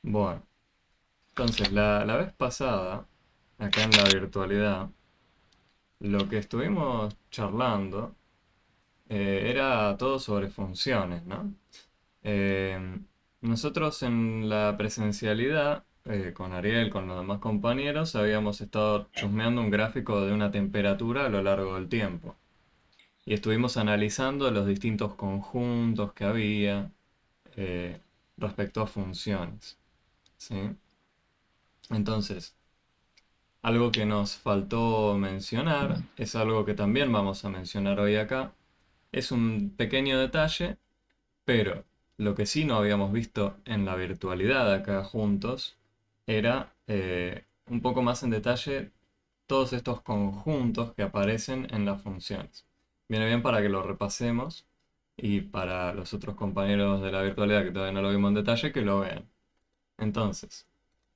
Bueno, entonces la vez pasada, acá en la virtualidad, lo que estuvimos charlando era todo sobre funciones, ¿no? Eh, Nosotros en la presencialidad, con Ariel, con los demás compañeros, habíamos estado chusmeando un gráfico de una temperatura a lo largo del tiempo. Y estuvimos analizando los distintos conjuntos que había eh, respecto a funciones, ¿sí? Entonces, algo que nos faltó mencionar, es algo que también vamos a mencionar hoy acá, es un pequeño detalle, pero lo que sí no habíamos visto en la virtualidad acá juntos era un poco más en detalle todos estos conjuntos que aparecen en las funciones. Viene bien para que lo repasemos y para los otros compañeros de la virtualidad que todavía no lo vimos en detalle, que lo vean. Entonces,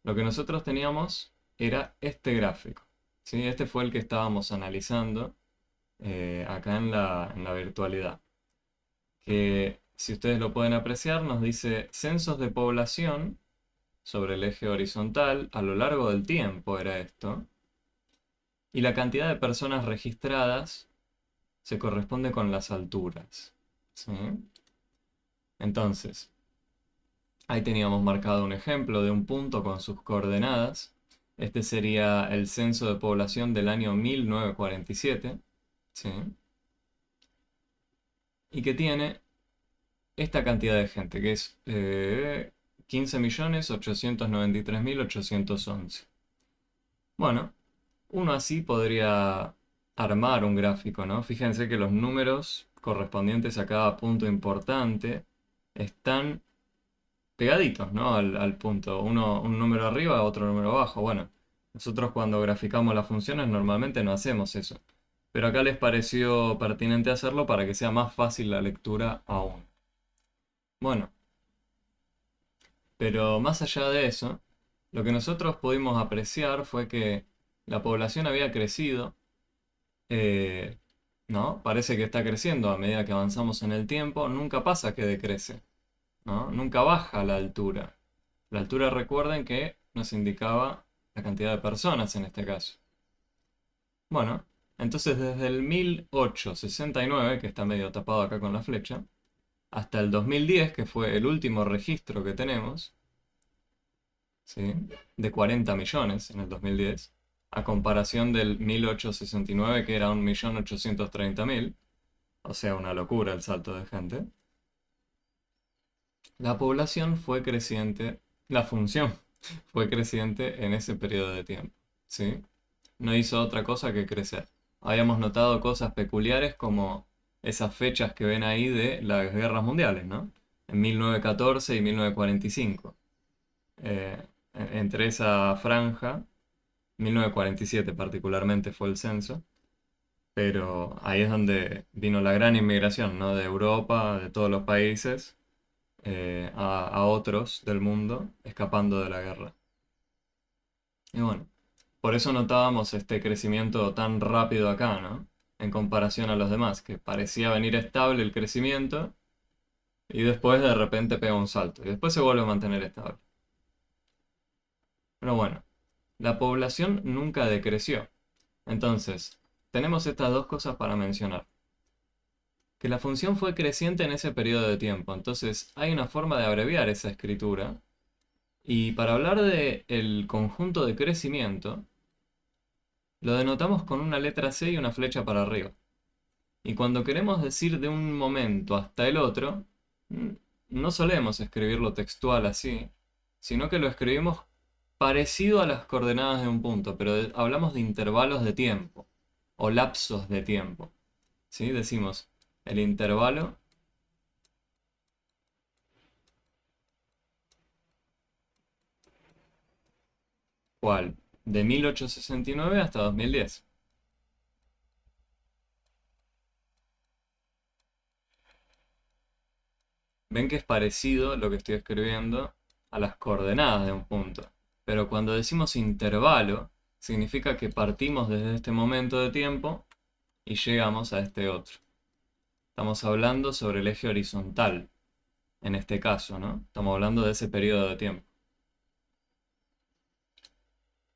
lo que nosotros teníamos era este gráfico, ¿sí? Este fue el que estábamos analizando acá en la virtualidad. Que, si ustedes lo pueden apreciar, nos dice censos de población sobre el eje horizontal a lo largo del tiempo era esto. Y la cantidad de personas registradas se corresponde con las alturas, ¿sí? Entonces, ahí teníamos marcado un ejemplo de un punto con sus coordenadas. Este sería el censo de población del año 1947, ¿sí? Y que tiene esta cantidad de gente, que es 15.893.811. Bueno, uno así podría armar un gráfico, ¿no? Fíjense que los números correspondientes a cada punto importante están pegaditos, ¿no? Al punto. Uno, un número arriba, otro número abajo. Bueno, nosotros cuando graficamos las funciones normalmente no hacemos eso. Pero acá les pareció pertinente hacerlo para que sea más fácil la lectura aún. Bueno, pero más allá de eso, lo que nosotros pudimos apreciar fue que la población había crecido, eh, ¿no? Parece que está creciendo a medida que avanzamos en el tiempo. Nunca pasa que decrece, ¿no? Nunca baja la altura. La altura, recuerden que nos indicaba la cantidad de personas en este caso. Bueno, entonces desde el 1869, que está medio tapado acá con la flecha, hasta el 2010, que fue el último registro que tenemos, ¿sí? De 40 millones en el 2010, a comparación del 1869, que era 1.830.000, o sea, una locura el salto de gente. La población fue creciente, la función fue creciente en ese periodo de tiempo, ¿sí? No hizo otra cosa que crecer. Habíamos notado cosas peculiares como esas fechas que ven ahí de las guerras mundiales, ¿no? En 1914 y 1945. Eh, Entre esa franja, 1947 particularmente fue el censo, pero ahí es donde vino la gran inmigración, ¿no? De Europa, de todos los países, a otros del mundo, escapando de la guerra. Y bueno, por eso notábamos este crecimiento tan rápido acá, ¿no? En comparación a los demás, que parecía venir estable el crecimiento y después de repente pega un salto y después se vuelve a mantener estable. Pero bueno, la población nunca decreció. Entonces, tenemos estas dos cosas para mencionar. Que la función fue creciente en ese periodo de tiempo. Entonces, hay una forma de abreviar esa escritura. Y para hablar de el conjunto de crecimiento, lo denotamos con una letra C y una flecha para arriba. Y cuando queremos decir de un momento hasta el otro, no solemos escribirlo textual así, sino que lo escribimos parecido a las coordenadas de un punto, pero hablamos de intervalos de tiempo o lapsos de tiempo. ¿Sí? Decimos el intervalo, ¿cuál? De 1869 hasta 2010. Ven que es parecido lo que estoy escribiendo a las coordenadas de un punto. Pero cuando decimos intervalo, significa que partimos desde este momento de tiempo y llegamos a este otro. Estamos hablando sobre el eje horizontal, en este caso, ¿no? Estamos hablando de ese periodo de tiempo.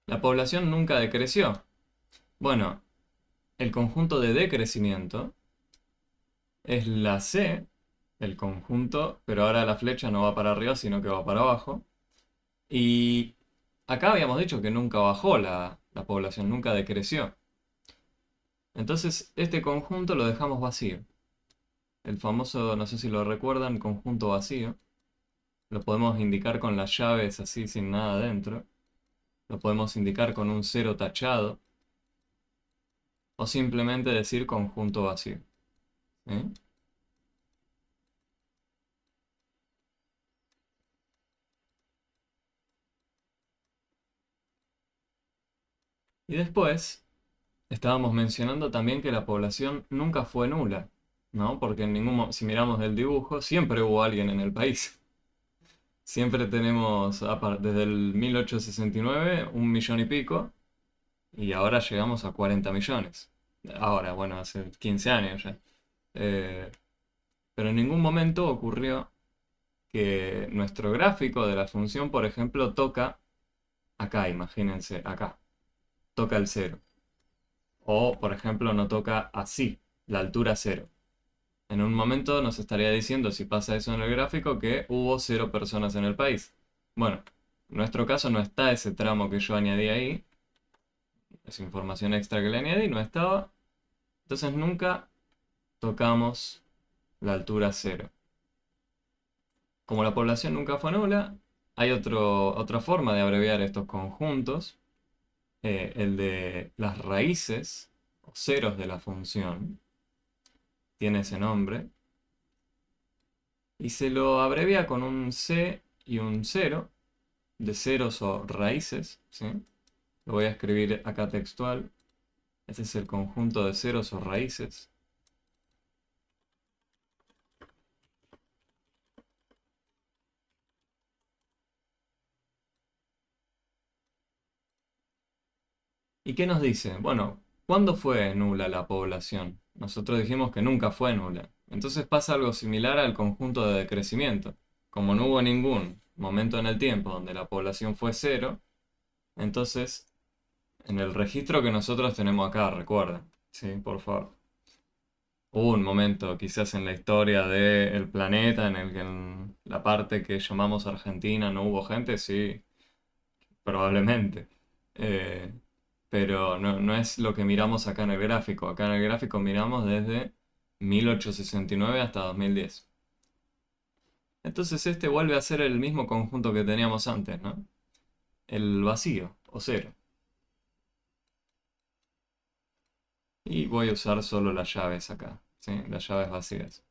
La población nunca decreció. Bueno, el conjunto de decrecimiento es la C, el conjunto, pero ahora la flecha no va para arriba, sino que va para abajo. Y acá habíamos dicho que nunca bajó la población, nunca decreció. Entonces, este conjunto lo dejamos vacío. El famoso, no sé si lo recuerdan, conjunto vacío. Lo podemos indicar con las llaves así, sin nada dentro. Lo podemos indicar con un cero tachado. O simplemente decir conjunto vacío. ¿Sí? Y después, estábamos mencionando también que la población nunca fue nula, ¿no? Porque si miramos el dibujo, siempre hubo alguien en el país. Siempre tenemos, desde el 1869, 1 millón y pico, y ahora llegamos a 40 millones. Ahora, bueno, hace 15 años ya. Eh, pero en ningún momento ocurrió que nuestro gráfico de la función, por ejemplo, toca acá, imagínense, acá, toca el cero. O, por ejemplo, no toca así, la altura cero. En un momento nos estaría diciendo, si pasa eso en el gráfico, que hubo 0 personas en el país. Bueno, en nuestro caso no está ese tramo que yo añadí ahí. Es información extra que le añadí, no estaba. Entonces nunca tocamos la altura cero. Como la población nunca fue nula, hay otra forma de abreviar estos conjuntos, el de las raíces o ceros de la función. Tiene ese nombre. Y se lo abrevia con un C y un cero, de ceros o raíces, ¿sí? Lo voy a escribir acá textual. Este es el conjunto de ceros o raíces. ¿Y qué nos dice? Bueno, ¿cuándo fue nula la población? Nosotros dijimos que nunca fue nula. Entonces pasa algo similar al conjunto de decrecimiento. Como no hubo ningún momento en el tiempo donde la población fue cero, entonces en el registro que nosotros tenemos acá, recuerden, ¿sí? Por favor. Hubo un momento quizás en la historia del planeta en el que en la parte que llamamos Argentina no hubo gente, sí, probablemente. Eh, pero no es lo que miramos acá en el gráfico. Acá en el gráfico miramos desde 1869 hasta 2010. Entonces este vuelve a ser el mismo conjunto que teníamos antes, ¿no? El vacío, o cero. Y voy a usar solo las llaves acá, ¿sí? Las llaves vacías.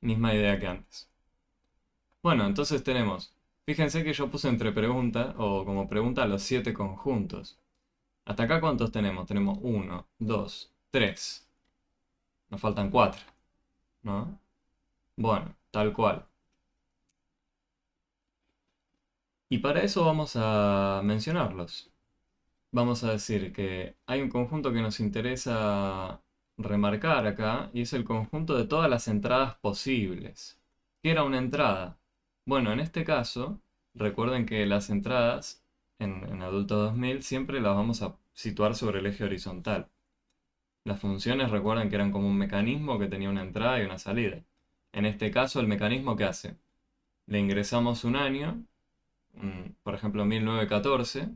Misma idea que antes. Bueno, entonces tenemos, fíjense que yo puse entre pregunta, o como pregunta, los 7 conjuntos. ¿Hasta acá cuántos tenemos? Tenemos uno, 2, 3. Nos faltan 4, ¿no? Bueno, tal cual. Y para eso vamos a mencionarlos. Vamos a decir que hay un conjunto que nos interesa remarcar acá, y es el conjunto de todas las entradas posibles. ¿Qué era una entrada? Bueno, en este caso, recuerden que las entradas en Adulto 2000 siempre las vamos a situar sobre el eje horizontal. Las funciones recuerden que eran como un mecanismo que tenía una entrada y una salida. En este caso, el mecanismo que hace, le ingresamos un año, por ejemplo 1914,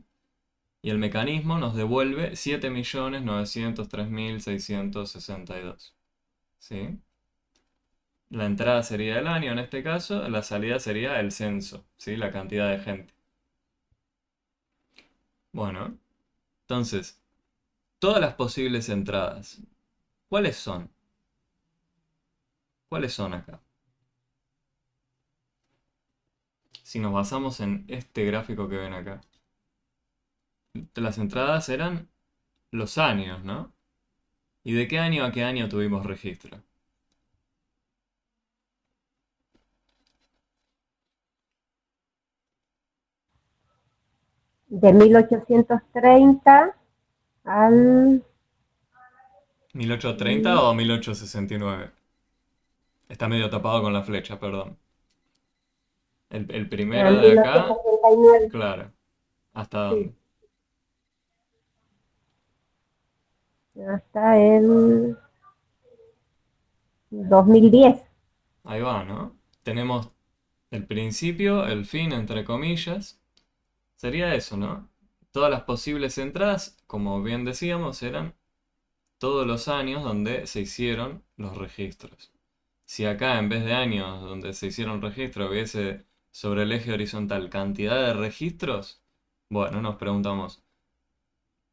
y el mecanismo nos devuelve 7.903.662. ¿Sí? La entrada sería el año en este caso, la salida sería el censo, ¿sí? La cantidad de gente. Bueno, entonces, todas las posibles entradas, ¿cuáles son? ¿Cuáles son acá? Si nos basamos en este gráfico que ven acá. Las entradas eran los años, ¿no? ¿Y de qué año a qué año tuvimos registro? De 1830 al... ¿1830 o 1869? Está medio tapado con la flecha, perdón. El a primero de acá, 1939. claro. ¿Hasta dónde? Sí, hasta el 2010. Ahí va, ¿no? Tenemos el principio, el fin, entre comillas. Sería eso, ¿no? Todas las posibles entradas, como bien decíamos, eran todos los años donde se hicieron los registros. Si acá en vez de años donde se hicieron registros hubiese sobre el eje horizontal cantidad de registros, bueno, nos preguntamos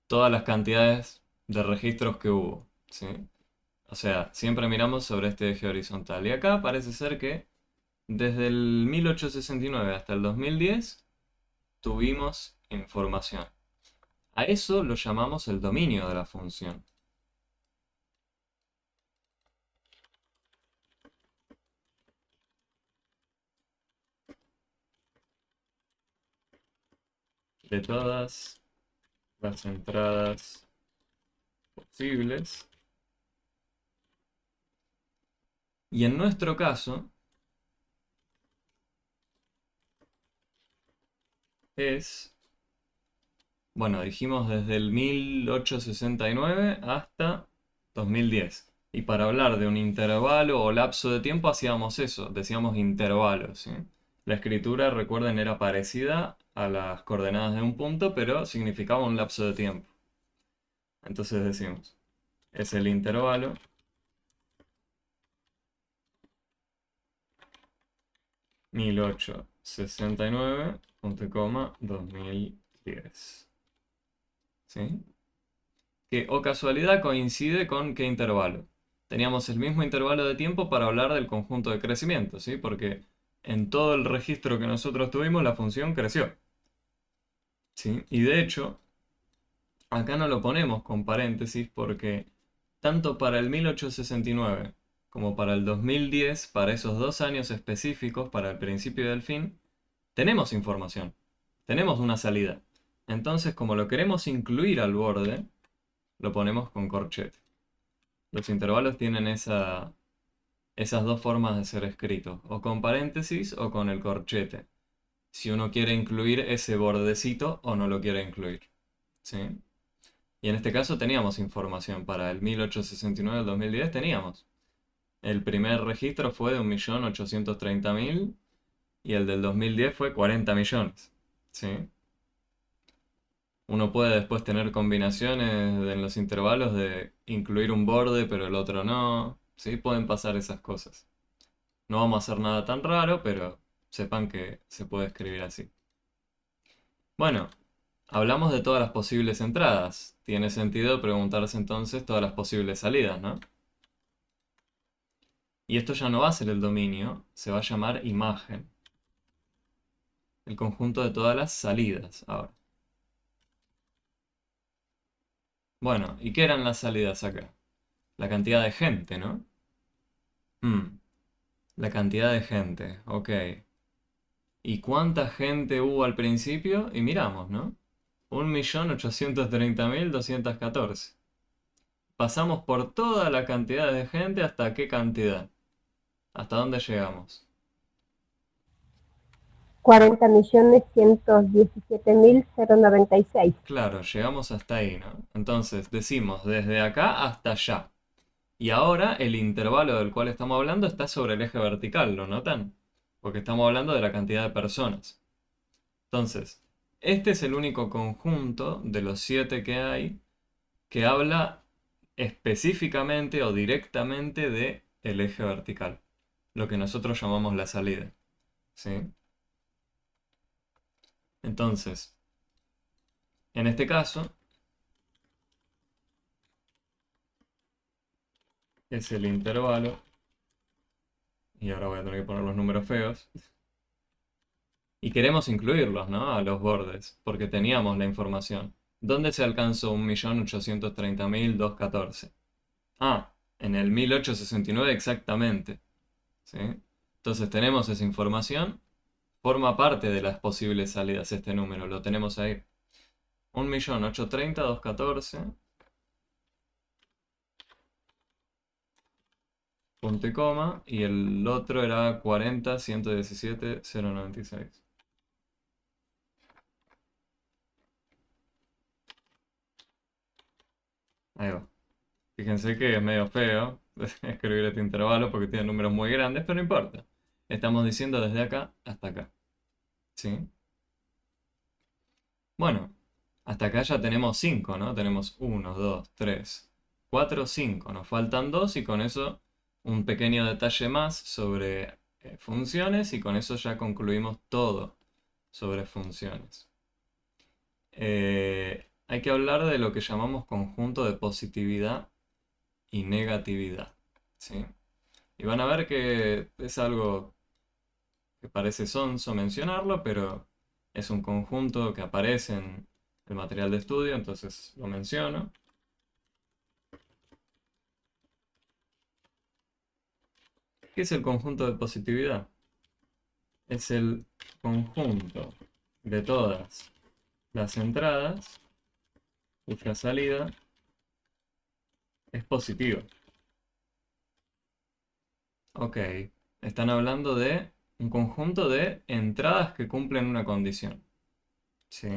todas las cantidades de registros que hubo, ¿sí? O sea, siempre miramos sobre este eje horizontal. Y acá parece ser que desde el 1869 hasta el 2010 tuvimos información. A eso lo llamamos el dominio de la función. De todas las entradas posibles. Y en nuestro caso es, bueno, dijimos desde el 1869 hasta 2010. Y para hablar de un intervalo o lapso de tiempo hacíamos eso, decíamos intervalos, ¿sí? La escritura, recuerden, era parecida a las coordenadas de un punto, pero significaba un lapso de tiempo. Entonces decimos, es el intervalo 1869, punto coma, 2010. ¿Sí? Que o casualidad coincide con qué intervalo. Teníamos el mismo intervalo de tiempo para hablar del conjunto de crecimiento, ¿sí? Porque en todo el registro que nosotros tuvimos la función creció, ¿sí? Y de hecho, acá no lo ponemos con paréntesis porque tanto para el 1869 como para el 2010, para esos 2 años específicos, para el principio y el fin, tenemos información, tenemos una salida. Entonces, como lo queremos incluir al borde, lo ponemos con corchete. Los intervalos tienen esas dos formas de ser escritos, o con paréntesis o con el corchete. Si uno quiere incluir ese bordecito o no lo quiere incluir. ¿Sí? Y en este caso teníamos información para el 1869 al 2010, teníamos. El primer registro fue de 1.830.000 y el del 2010 fue 40 millones. ¿Sí? Uno puede después tener combinaciones en los intervalos de incluir un borde pero el otro no. ¿Sí? Pueden pasar esas cosas. No vamos a hacer nada tan raro, pero sepan que se puede escribir así. Bueno, hablamos de todas las posibles entradas. Tiene sentido preguntarse entonces todas las posibles salidas, ¿no? Y esto ya no va a ser el dominio, se va a llamar imagen. El conjunto de todas las salidas ahora. Bueno, ¿y qué eran las salidas acá? La cantidad de gente, ¿no? Hmm, la cantidad de gente, ok. ¿Y cuánta gente hubo al principio? Y miramos, ¿no? 1.830.214. Pasamos por toda la cantidad de gente hasta qué cantidad. ¿Hasta dónde llegamos? 40.117.096. Claro, llegamos hasta ahí, ¿no? Entonces decimos desde acá hasta allá. Y ahora el intervalo del cual estamos hablando está sobre el eje vertical, ¿lo notan? Porque estamos hablando de la cantidad de personas. Entonces, este es el único conjunto de los 7 que hay que habla específicamente o directamente de el eje vertical, lo que nosotros llamamos la salida. ¿Sí? Entonces, en este caso, es el intervalo, y ahora voy a tener que poner los números feos, y queremos incluirlos, ¿no? A los bordes, porque teníamos la información. ¿Dónde se alcanzó 1.830.214? Ah, en el 1869 exactamente. ¿Sí? Entonces tenemos esa información, forma parte de las posibles salidas este número, lo tenemos ahí. 1.830.214, punto y coma, y el otro era 40.117.096. Ahí va. Fíjense que es medio feo escribir este intervalo porque tiene números muy grandes, pero no importa. Estamos diciendo desde acá hasta acá. ¿Sí? Bueno, hasta acá ya tenemos 5, ¿no? Tenemos 1, 2, 3, 4, 5. Nos faltan 2 y con eso un pequeño detalle más sobre funciones y con eso ya concluimos todo sobre funciones. Hay que hablar de lo que llamamos conjunto de positividad y negatividad. ¿Sí? Y van a ver que es algo que parece sonso mencionarlo, pero es un conjunto que aparece en el material de estudio, entonces lo menciono. ¿Qué es el conjunto de positividad? Es el conjunto de todas las entradas cuya salida es positiva. Ok, están hablando de un conjunto de entradas que cumplen una condición. ¿Sí?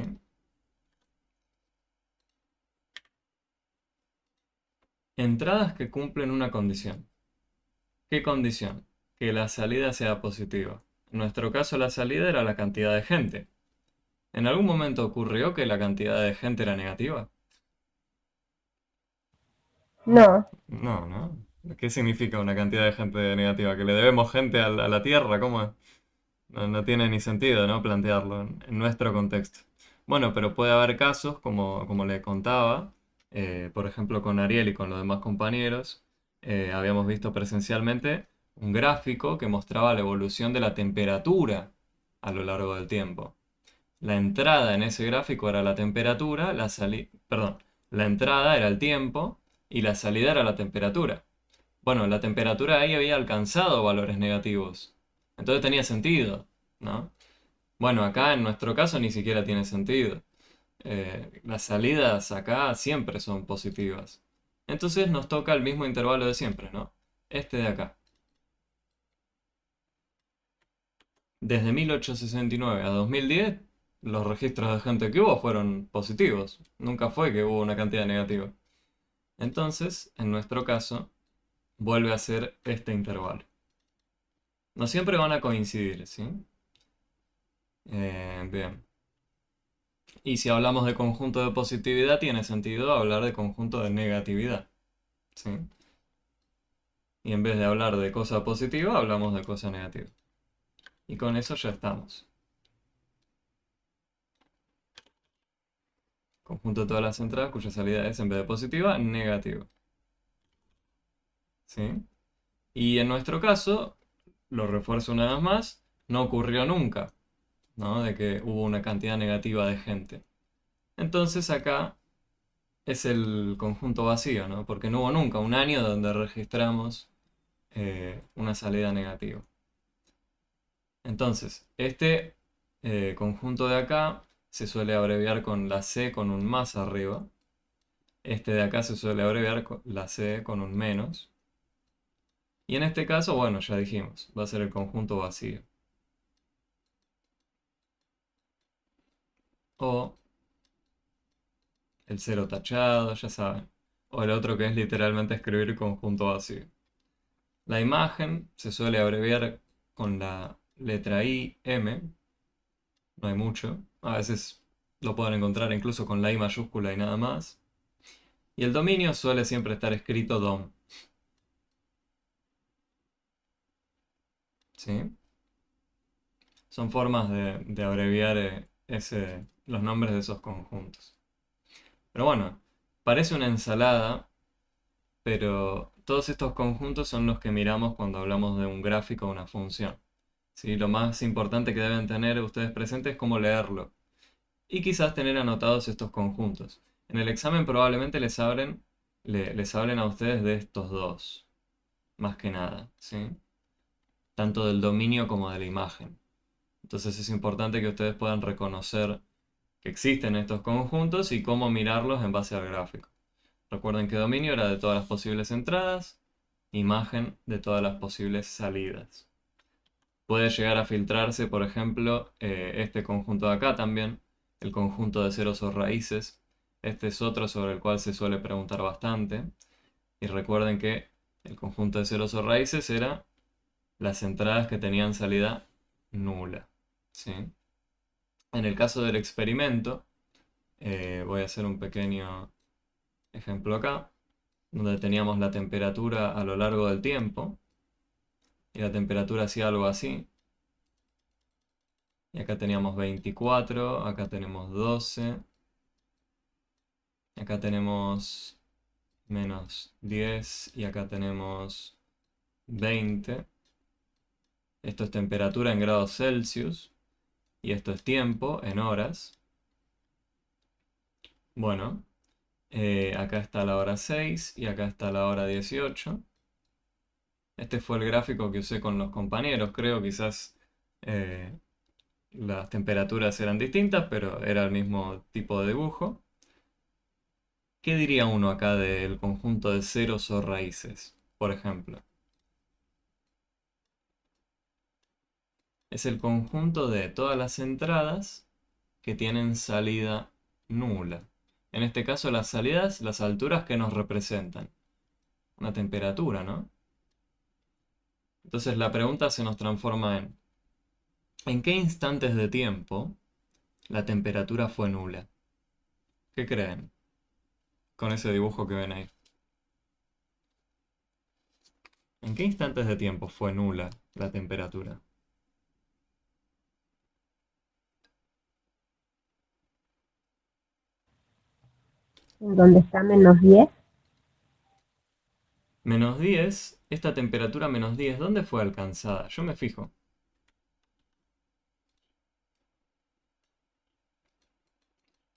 Entradas que cumplen una condición. ¿Qué condición? Que la salida sea positiva. En nuestro caso la salida era la cantidad de gente. ¿En algún momento ocurrió que la cantidad de gente era negativa? No, No, ¿no? ¿Qué significa una cantidad de gente negativa? ¿Que le debemos gente a la Tierra? ¿Cómo es? No, no tiene ni sentido, ¿no? Plantearlo en nuestro contexto. Bueno, pero puede haber casos, como le contaba, por ejemplo con Ariel y con los demás compañeros, habíamos visto presencialmente un gráfico que mostraba la evolución de la temperatura a lo largo del tiempo. La entrada en ese gráfico era la temperatura, perdón, la entrada era el tiempo y la salida era la temperatura. Bueno, la temperatura ahí había alcanzado valores negativos. Entonces tenía sentido, ¿no? Bueno, acá en nuestro caso ni siquiera tiene sentido. Las salidas acá siempre son positivas. Entonces nos toca el mismo intervalo de siempre, ¿no? Este de acá. Desde 1869 a 2010, los registros de gente que hubo fueron positivos. Nunca fue que hubo una cantidad negativa. Entonces, en nuestro caso, vuelve a ser este intervalo. No siempre van a coincidir, ¿sí? Bien. Y si hablamos de conjunto de positividad, tiene sentido hablar de conjunto de negatividad, ¿sí? Y en vez de hablar de cosa positiva, hablamos de cosa negativa. Y con eso ya estamos. Conjunto de todas las entradas cuya salida es, en vez de positiva, negativa, ¿sí? Y en nuestro caso, lo refuerzo una vez más, no ocurrió nunca, ¿no? De que hubo una cantidad negativa de gente. Entonces acá es el conjunto vacío, ¿no? Porque no hubo nunca un año donde registramos una salida negativa. Entonces, este conjunto de acá se suele abreviar con la C con un más arriba. Este de acá se suele abreviar con la C con un menos. Y en este caso, bueno, ya dijimos, va a ser el conjunto vacío. O el cero tachado, ya saben. O el otro que es literalmente escribir conjunto vacío. La imagen se suele abreviar con la letra I, M. No hay mucho. A veces lo pueden encontrar incluso con la I mayúscula y nada más. Y el dominio suele siempre estar escrito DOM. ¿Sí? Son formas de abreviar los nombres de esos conjuntos. Pero bueno, parece una ensalada, pero todos estos conjuntos son los que miramos cuando hablamos de un gráfico o una función. ¿Sí? Lo más importante que deben tener ustedes presentes es cómo leerlo. Y quizás tener anotados estos conjuntos. En el examen probablemente les hablen a ustedes de estos dos, más que nada, ¿sí? Tanto del dominio como de la imagen. Entonces es importante que ustedes puedan reconocer que existen estos conjuntos y cómo mirarlos en base al gráfico. Recuerden que dominio era de todas las posibles entradas, imagen de todas las posibles salidas. Puede llegar a filtrarse, por ejemplo, este conjunto de acá también, el conjunto de ceros o raíces. Este es otro sobre el cual se suele preguntar bastante. Y recuerden que el conjunto de ceros o raíces era las entradas que tenían salida nula. ¿Sí? En el caso del experimento, voy a hacer un pequeño ejemplo acá, donde teníamos la temperatura a lo largo del tiempo. Y la temperatura hacía algo así. Y acá teníamos 24, acá tenemos 12, acá tenemos menos 10 y acá tenemos 20. Esto es temperatura en grados Celsius y esto es tiempo en horas. Bueno, acá está la hora 6 y acá está la hora 18. Este fue el gráfico que usé con los compañeros, creo, quizás las temperaturas eran distintas, pero era el mismo tipo de dibujo. ¿Qué diría uno acá del conjunto de ceros o raíces, por ejemplo? Es el conjunto de todas las entradas que tienen salida nula. En este caso las salidas, las alturas que nos representan. Una temperatura, ¿no? Entonces la pregunta se nos transforma ¿en qué instantes de tiempo la temperatura fue nula? ¿Qué creen? Con ese dibujo que ven ahí. ¿En qué instantes de tiempo fue nula la temperatura? en donde está -10. Menos 10, esta temperatura menos 10, ¿dónde fue alcanzada? Yo me fijo.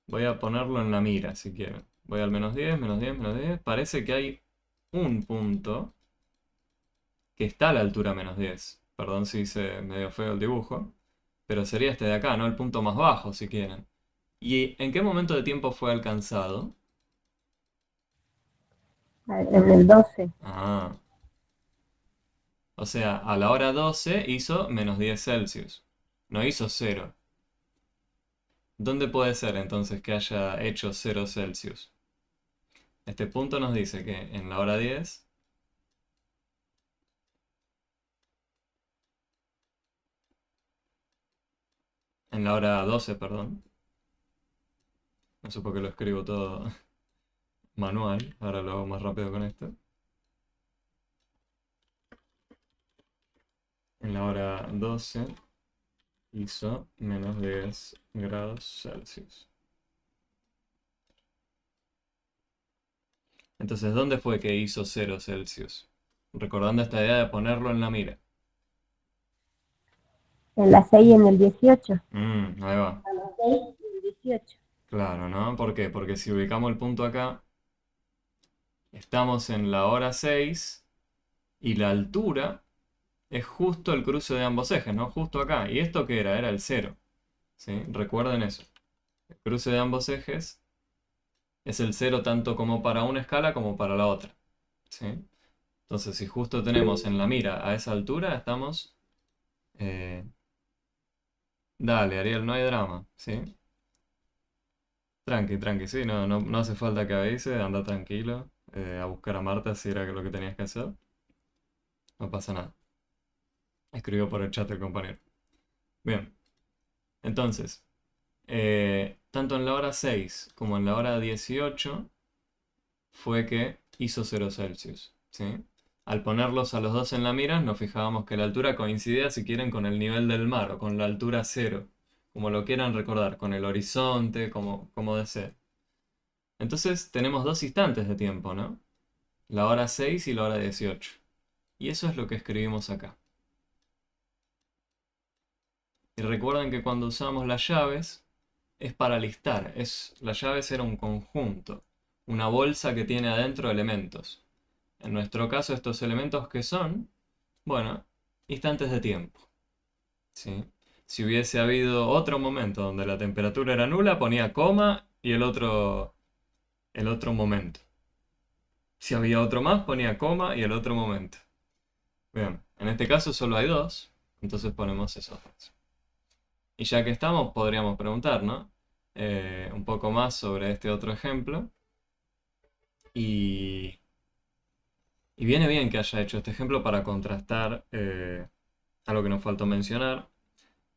Voy a ponerlo en la mira si quieren. Voy al menos 10, menos 10, menos 10. Parece que hay un punto que está a la altura menos 10. Perdón si hice medio feo el dibujo. Pero sería este de acá, ¿no? El punto más bajo, si quieren. ¿Y en qué momento de tiempo fue alcanzado? En el 12. Ah, o sea, a la hora 12 hizo menos 10 Celsius. No hizo 0. ¿Dónde puede ser entonces que haya hecho 0 Celsius? Este punto nos dice que en la hora 10, en la hora 12, perdón. No sé por qué lo escribo todo manual, ahora lo hago más rápido con esto. En la hora 12 hizo menos 10 grados Celsius. Entonces, ¿dónde fue que hizo 0 Celsius? Recordando esta idea de ponerlo en la mira. En la 6 y en el 18. Ahí va. A las 6 y el 18. Claro, ¿no? ¿Por qué? Porque si ubicamos el punto acá, estamos en la hora 6 y la altura es justo el cruce de ambos ejes, ¿no? Justo acá. ¿Y esto qué era? Era el 0. ¿Sí? Recuerden eso. El cruce de ambos ejes es el 0 tanto como para una escala como para la otra. ¿Sí? Entonces, si justo tenemos en la mira a esa altura, estamos... eh, Dale, Ariel, no hay drama. ¿Sí? Tranqui, tranqui, sí, no hace falta que avise, anda tranquilo a buscar a Marta si era lo que tenías que hacer. No pasa nada. Escribió por el chat el compañero. Bien, entonces, tanto en la hora 6 como en la hora 18 fue que hizo 0 Celsius. ¿Sí? Al ponerlos a los dos en la mira, nos fijábamos que la altura coincidía, si quieren, con el nivel del mar o con la altura cero, como lo quieran recordar, con el horizonte, como deseen. Entonces tenemos dos instantes de tiempo, ¿no? La hora 6 y la hora 18. Y eso es lo que escribimos acá. Y recuerden que cuando usamos las llaves es para listar. Las llaves era un conjunto, una bolsa que tiene adentro elementos. En nuestro caso, estos elementos que son, bueno, instantes de tiempo. ¿Sí? Si hubiese habido otro momento donde la temperatura era nula, ponía coma y el otro momento. Si había otro más, ponía coma y el otro momento. Bien, en este caso solo hay dos, entonces ponemos esos dos. Y ya que estamos, podríamos preguntar, ¿no? un poco más sobre este otro ejemplo. Y, y viene bien que haya hecho este ejemplo para contrastar algo que nos faltó mencionar,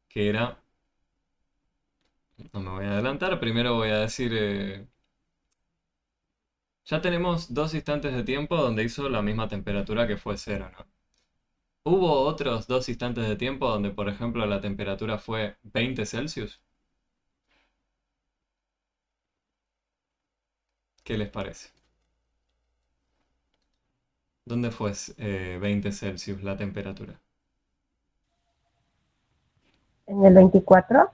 que era, no me voy a adelantar, primero voy a decir, ya tenemos dos instantes de tiempo donde hizo la misma temperatura que fue cero, ¿no? ¿Hubo otros dos instantes de tiempo donde, por ejemplo, la temperatura fue 20 Celsius? ¿Qué les parece? ¿Dónde fue 20 Celsius la temperatura? En el 24.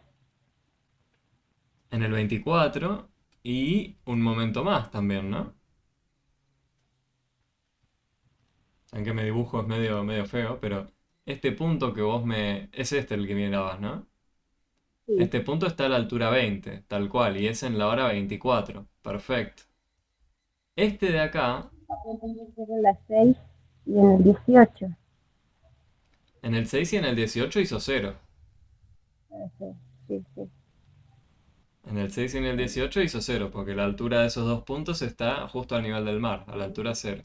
En el 24 y un momento más también, ¿no? Aunque mi dibujo es medio feo, pero este punto que vos me... Es este el que mirabas, ¿no? Sí. Este punto está a la altura 20, tal cual, y es en la hora 24. Perfecto. Este de acá, En las 6 y en el 18. en el 6 y en el 18 hizo cero. Sí, sí, sí. En el 6 y en el 18 hizo cero, porque la altura de esos dos puntos está justo al nivel del mar, a la altura cero.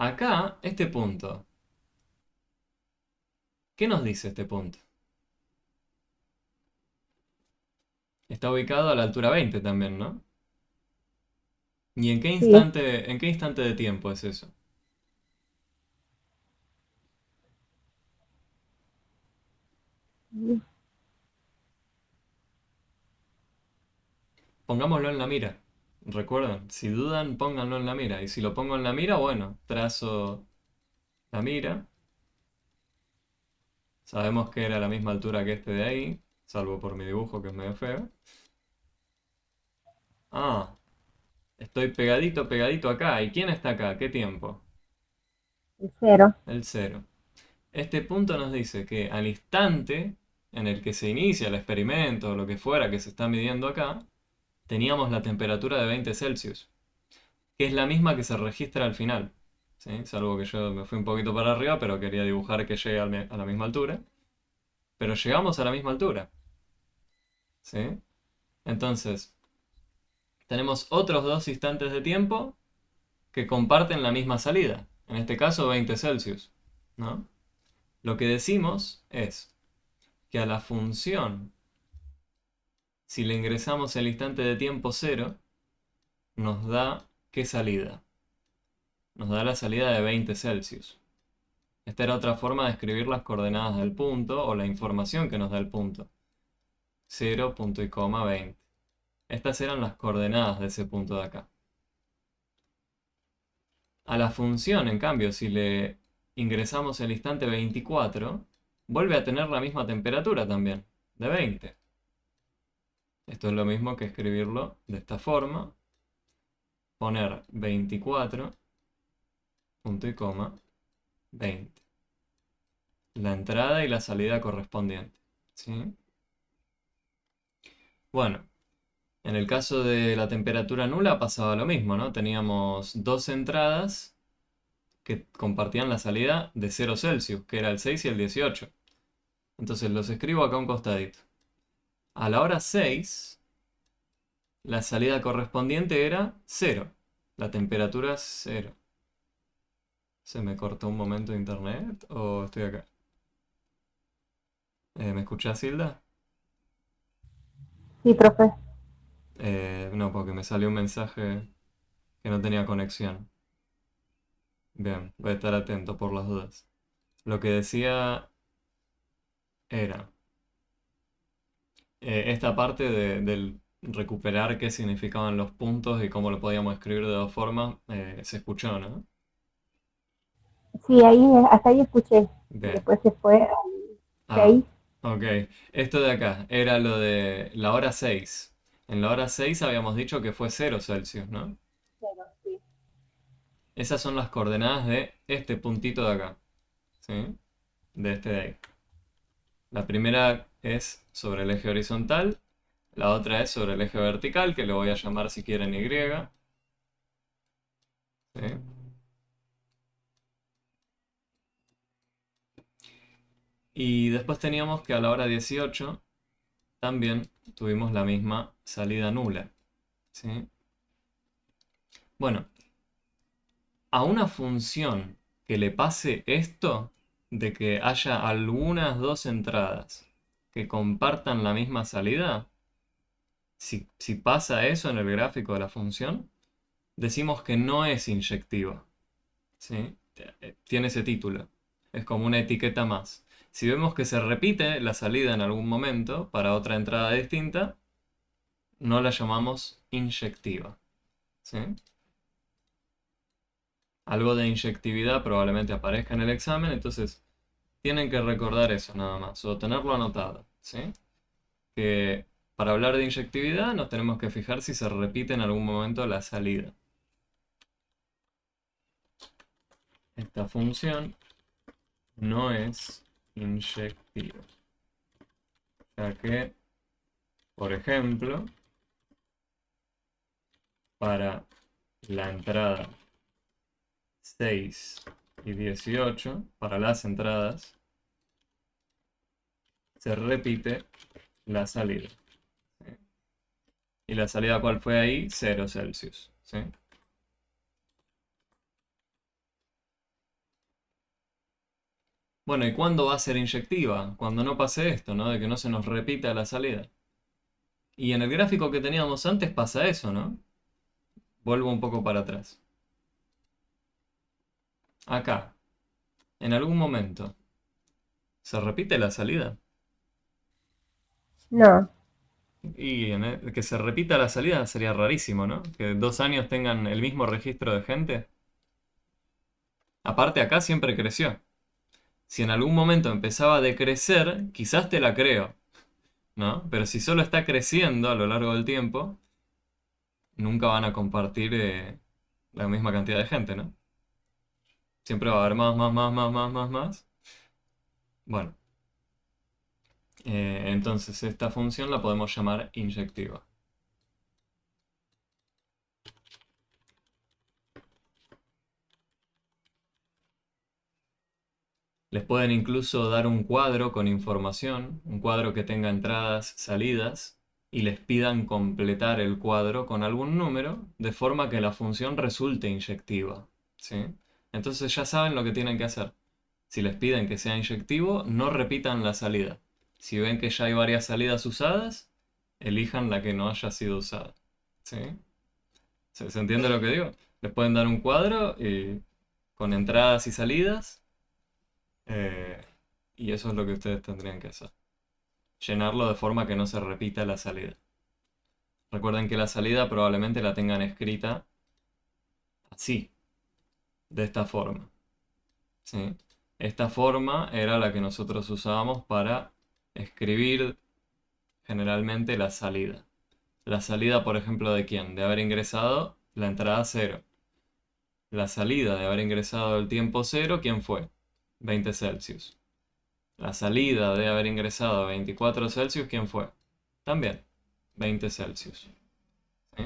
Acá, este punto. ¿Qué nos dice este punto? Está ubicado a la altura 20 también, ¿no? ¿Y Sí. en qué instante de tiempo es eso? Pongámoslo en la mira. Recuerden, si dudan, pónganlo en la mira. Y si lo pongo en la mira, bueno, trazo la mira. Sabemos que era a la misma altura que este de ahí, salvo por mi dibujo que es medio feo. Ah, estoy pegadito, pegadito acá. ¿Y quién está acá? ¿Qué tiempo? El 0. El cero. Este punto nos dice que al instante en el que se inicia el experimento o lo que fuera que se está midiendo acá, teníamos la temperatura de 20 Celsius, que es la misma que se registra al final. ¿Sí? Salvo que yo me fui un poquito para arriba, pero quería dibujar que llegue a la misma altura. Pero llegamos a la misma altura. ¿Sí? Entonces, tenemos otros dos instantes de tiempo que comparten la misma salida. En este caso, 20 Celsius. ¿No? Lo que decimos es que a la función, si le ingresamos el instante de tiempo cero, nos da ¿qué salida? Nos da la salida de 20 Celsius. Esta era otra forma de escribir las coordenadas del punto o la información que nos da el punto. 0, punto y coma 20. Estas eran las coordenadas de ese punto de acá. A la función, en cambio, si le ingresamos el instante 24, vuelve a tener la misma temperatura también, de 20. Esto es lo mismo que escribirlo de esta forma. Poner 24, punto y coma, 20. La entrada y la salida correspondiente. ¿Sí? Bueno, en el caso de la temperatura nula pasaba lo mismo, ¿no? Teníamos dos entradas que compartían la salida de 0 Celsius, que era el 6 y el 18. Entonces los escribo acá a un costadito. A la hora 6, la salida correspondiente era 0. La temperatura es 0. ¿Se me cortó un momento de internet o estoy acá? ¿Me escuchás, Hilda? Sí, profe. No, porque me salió un mensaje que no tenía conexión. Bien, voy a estar atento por las dudas. Lo que decía era esta parte del recuperar qué significaban los puntos y cómo lo podíamos escribir de dos formas, se escuchó, ¿no? Sí, ahí, hasta ahí escuché. Bien. Después se fue al Ah, 6. ok. Esto de acá era lo de la hora 6. En la hora 6 habíamos dicho que fue 0 Celsius, ¿no? Pero sí. Esas son las coordenadas de este puntito de acá, ¿sí? De este de ahí. La primera es sobre el eje horizontal, la otra es sobre el eje vertical, que lo voy a llamar si quieren Y. ¿Sí? Y después teníamos que a la hora 18 también tuvimos la misma salida nula. ¿Sí? Bueno, a una función que le pase esto, de que haya algunas dos entradas que compartan la misma salida, si pasa eso en el gráfico de la función, decimos que no es inyectiva. ¿Sí? Tiene ese título. Es como una etiqueta más. Si vemos que se repite la salida en algún momento para otra entrada distinta, no la llamamos inyectiva. ¿Sí? Algo de inyectividad probablemente aparezca en el examen, entonces tienen que recordar eso nada más, o tenerlo anotado. ¿Sí? Que para hablar de inyectividad nos tenemos que fijar si se repite en algún momento la salida. Esta función no es inyectiva, ya que, por ejemplo, para la entrada 6 y 18, para las entradas, se repite la salida. ¿Sí? ¿Y la salida cuál fue ahí? 0 Celsius. ¿Sí? Bueno, ¿y cuándo va a ser inyectiva? Cuando no pase esto, ¿no? De que no se nos repita la salida. Y en el gráfico que teníamos antes pasa eso, ¿no? Vuelvo un poco para atrás. Acá, en algún momento, ¿se repite la salida? No, Y que se repita la salida sería rarísimo, ¿no? Que 2 años tengan el mismo registro de gente. Aparte acá siempre creció. Si en algún momento empezaba a decrecer, quizás te la creo, ¿no? Pero si solo está creciendo a lo largo del tiempo, nunca van a compartir la misma cantidad de gente, ¿no? Siempre va a haber más, más, más, más, más, más, más. Bueno, entonces esta función la podemos llamar inyectiva. Les pueden incluso dar un cuadro con información, un cuadro que tenga entradas, salidas, y les pidan completar el cuadro con algún número, de forma que la función resulte inyectiva. ¿Sí? Entonces ya saben lo que tienen que hacer. Si les piden que sea inyectivo, no repitan la salida. Si ven que ya hay varias salidas usadas, elijan la que no haya sido usada. ¿Sí? ¿Se entiende lo que digo? Les pueden dar un cuadro con entradas y salidas. eh, y eso es lo que ustedes tendrían que hacer. Llenarlo de forma que no se repita la salida. Recuerden que la salida probablemente la tengan escrita así, de esta forma. ¿Sí? Esta forma era la que nosotros usábamos para escribir generalmente la salida. La salida, por ejemplo, ¿de quién? De haber ingresado la entrada 0. La salida de haber ingresado el tiempo 0, ¿quién fue? 20 Celsius. La salida de haber ingresado a 24 Celsius, ¿quién fue? También 20 Celsius. ¿Sí?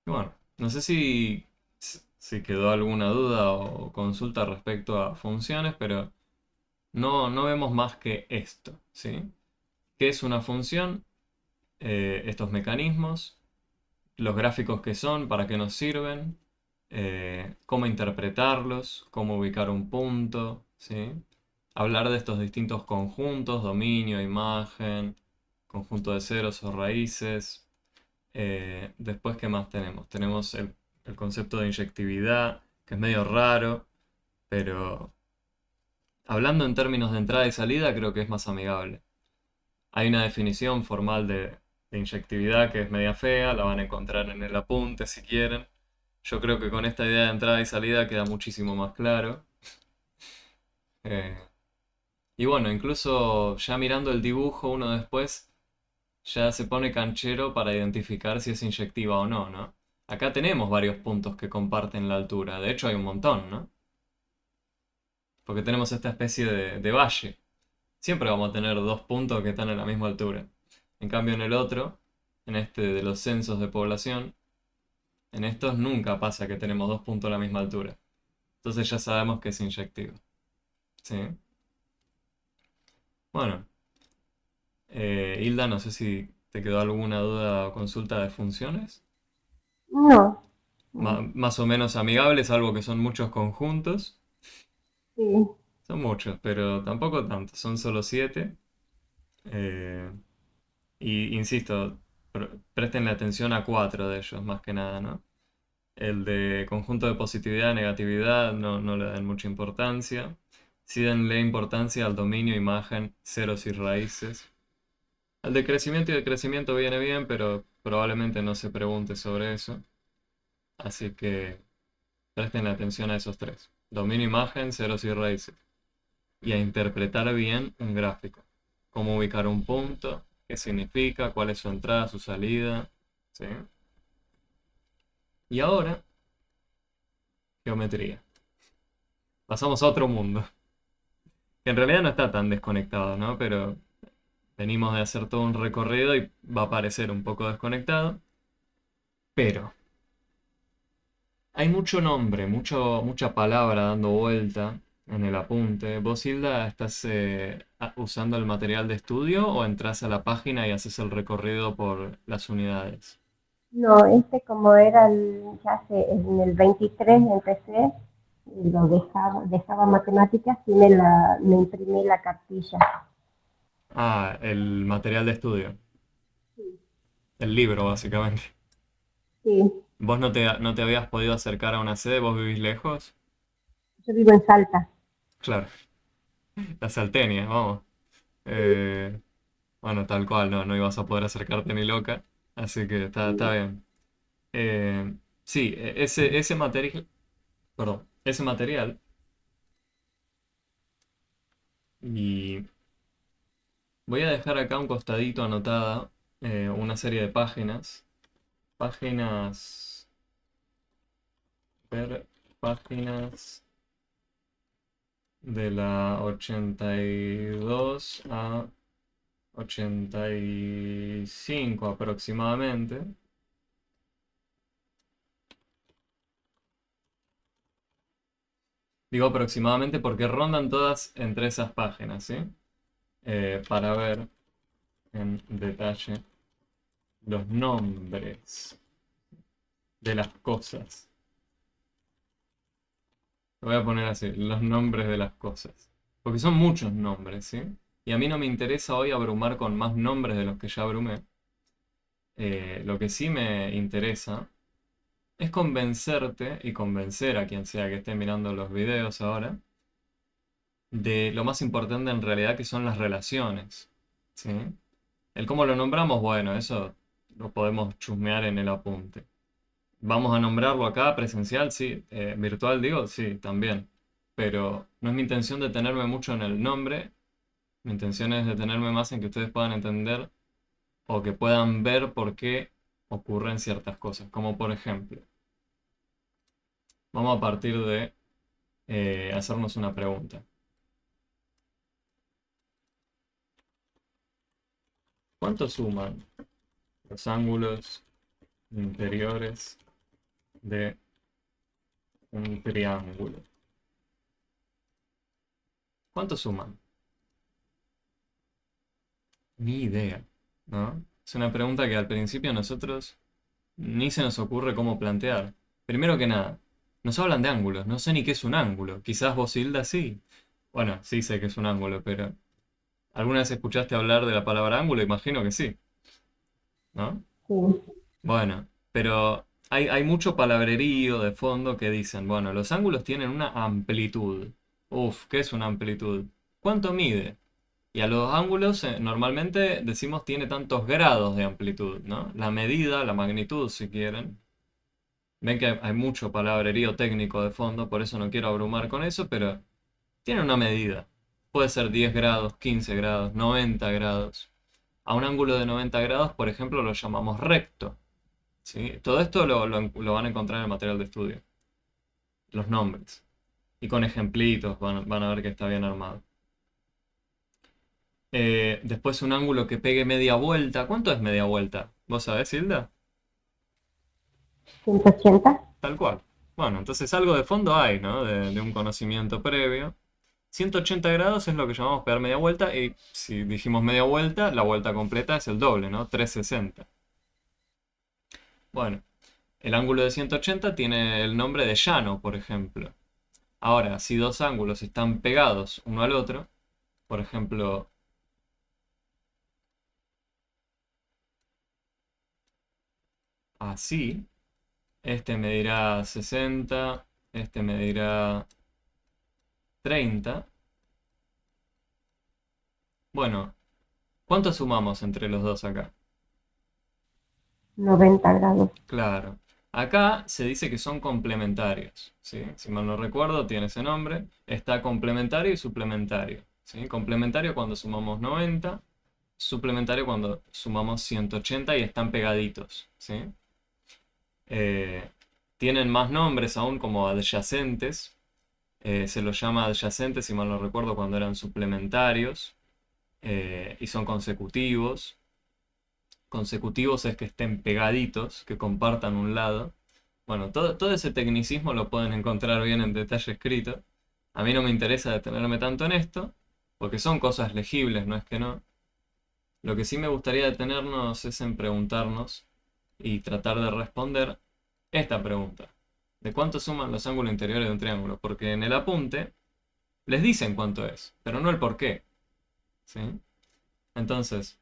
Y bueno, no sé si quedó alguna duda o consulta respecto a funciones, pero no vemos más que esto. ¿Sí? ¿Qué es una función? Estos mecanismos, los gráficos que son, para qué nos sirven, cómo interpretarlos, cómo ubicar un punto, ¿sí? Hablar de estos distintos conjuntos, dominio, imagen, conjunto de ceros o raíces. Después, ¿qué más tenemos? Tenemos el concepto de inyectividad, que es medio raro, pero hablando en términos de entrada y salida, creo que es más amigable. Hay una definición formal de inyectividad que es media fea, la van a encontrar en el apunte si quieren. Yo creo que con esta idea de entrada y salida queda muchísimo más claro. Eh, y bueno, incluso ya mirando el dibujo uno después ya se pone canchero para identificar si es inyectiva o no, ¿no? Acá tenemos varios puntos que comparten la altura, de hecho hay un montón, ¿no? Porque tenemos esta especie de valle. Siempre vamos a tener dos puntos que están a la misma altura. En cambio en el otro, en este de los censos de población, en estos nunca pasa que tenemos dos puntos a la misma altura. Entonces ya sabemos que es inyectivo. ¿Sí? Bueno, Hilda, no sé si te quedó alguna duda o consulta de funciones. No, no, Más o menos amigables, salvo que son muchos conjuntos. sí, Son muchos, pero tampoco tantos, son solo 7. Eh, y insisto, presten atención a 4 de ellos, más que nada, ¿no? El de conjunto de positividad y negatividad no le den mucha importancia. Sí denle importancia al dominio, imagen, ceros y raíces. El de crecimiento y decrecimiento viene bien, pero probablemente no se pregunte sobre eso. Así que presten atención a esos 3. Dominio, imagen, ceros y raíces. Y a interpretar bien un gráfico. Cómo ubicar un punto, qué significa, cuál es su entrada, su salida. ¿Sí? Y ahora, geometría. Pasamos a otro mundo. Que en realidad no está tan desconectado, ¿no? Pero venimos de hacer todo un recorrido y va a parecer un poco desconectado. Pero hay mucho nombre, mucha palabra dando vuelta en el apunte. ¿Vos, Hilda, estás usando el material de estudio o entras a la página y haces el recorrido por las unidades? no, como era en el 23 empecé, y lo dejaba matemáticas y me imprimí la cartilla. Ah, el material de estudio. Sí, El libro, básicamente. sí, ¿Vos no te habías podido acercar a una sede? ¿Vos vivís lejos? yo vivo en Salta. Claro, la salteña, vamos. Sí, Eh, bueno, tal cual, no ibas a poder acercarte ni loca. Así que está sí. bien. Sí, ese material, perdón, ese material, y voy a dejar acá un costadito anotada una serie de páginas. Páginas, ver, páginas de la 82 a 85 aproximadamente. Digo aproximadamente porque rondan todas entre esas páginas, ¿sí? Para ver en detalle los nombres de las cosas. Lo voy a poner así, los nombres de las cosas. Porque son muchos nombres, ¿sí? Y a mí no me interesa hoy abrumar con más nombres de los que ya abrumé. Lo que sí me interesa es convencerte y convencer a quien sea que esté mirando los videos ahora de lo más importante en realidad que son las relaciones, ¿sí? El cómo lo nombramos, bueno, eso lo podemos chusmear en el apunte. ¿Vamos a nombrarlo acá presencial? Sí. ¿Virtual digo? Sí, también. Pero no es mi intención detenerme mucho en el nombre. Mi intención es detenerme más en que ustedes puedan entender o que puedan ver por qué ocurren ciertas cosas. Como por ejemplo, vamos a partir de hacernos una pregunta. ¿Cuánto suman los ángulos interiores de un triángulo? ¿Cuánto suman? Ni idea, ¿no? Es una pregunta que al principio nosotros ni se nos ocurre cómo plantear. Primero que nada, nos hablan de ángulos, no sé ni qué es un ángulo. Quizás vos, Hilda, sí. Bueno, sí sé que es un ángulo, pero ¿alguna vez escuchaste hablar de la palabra ángulo? Imagino que sí, ¿no? Sí, Bueno, pero hay mucho palabrerío de fondo que dicen, bueno, los ángulos tienen una amplitud. Uf, ¿qué es una amplitud? ¿Cuánto mide? Y a los ángulos normalmente decimos tiene tantos grados de amplitud, ¿no? La medida, la magnitud, si quieren. Ven que hay mucho palabrerío técnico de fondo, por eso no quiero abrumar con eso, pero tiene una medida. Puede ser 10 grados, 15 grados, 90 grados. A un ángulo de 90 grados, por ejemplo, lo llamamos recto, ¿sí? Todo esto lo van a encontrar en el material de estudio. Los nombres. Y con ejemplitos van a ver que está bien armado. Después un ángulo que pegue media vuelta. ¿Cuánto es media vuelta? ¿Vos sabés, Hilda? 180. Tal cual. Bueno, entonces algo de fondo hay, ¿no? De un conocimiento previo. 180 grados es lo que llamamos pegar media vuelta y si dijimos media vuelta, la vuelta completa es el doble, ¿no? 360. Bueno, el ángulo de 180 tiene el nombre de llano, por ejemplo. Ahora, si dos ángulos están pegados uno al otro, por ejemplo, así, este me dirá 60, este me dirá 30. Bueno, ¿cuánto sumamos entre los dos acá? 90 grados. Claro. Acá se dice que son complementarios, ¿sí? Si mal no recuerdo, tiene ese nombre. Está complementario y suplementario, ¿sí? Complementario cuando sumamos 90, suplementario cuando sumamos 180 y están pegaditos, ¿sí? Eh, Tienen más nombres aún como adyacentes. Se los llama adyacentes, si mal no recuerdo, cuando eran suplementarios. Y son consecutivos. Consecutivos es que estén pegaditos, que compartan un lado. Bueno, todo ese tecnicismo lo pueden encontrar bien en detalle escrito. A mí no me interesa detenerme tanto en esto, porque son cosas legibles, no es que no. Lo que sí me gustaría detenernos es en preguntarnos y tratar de responder esta pregunta. ¿De cuánto suman los ángulos interiores de un triángulo? Porque en el apunte les dicen cuánto es, pero no el por qué. ¿Sí? Entonces,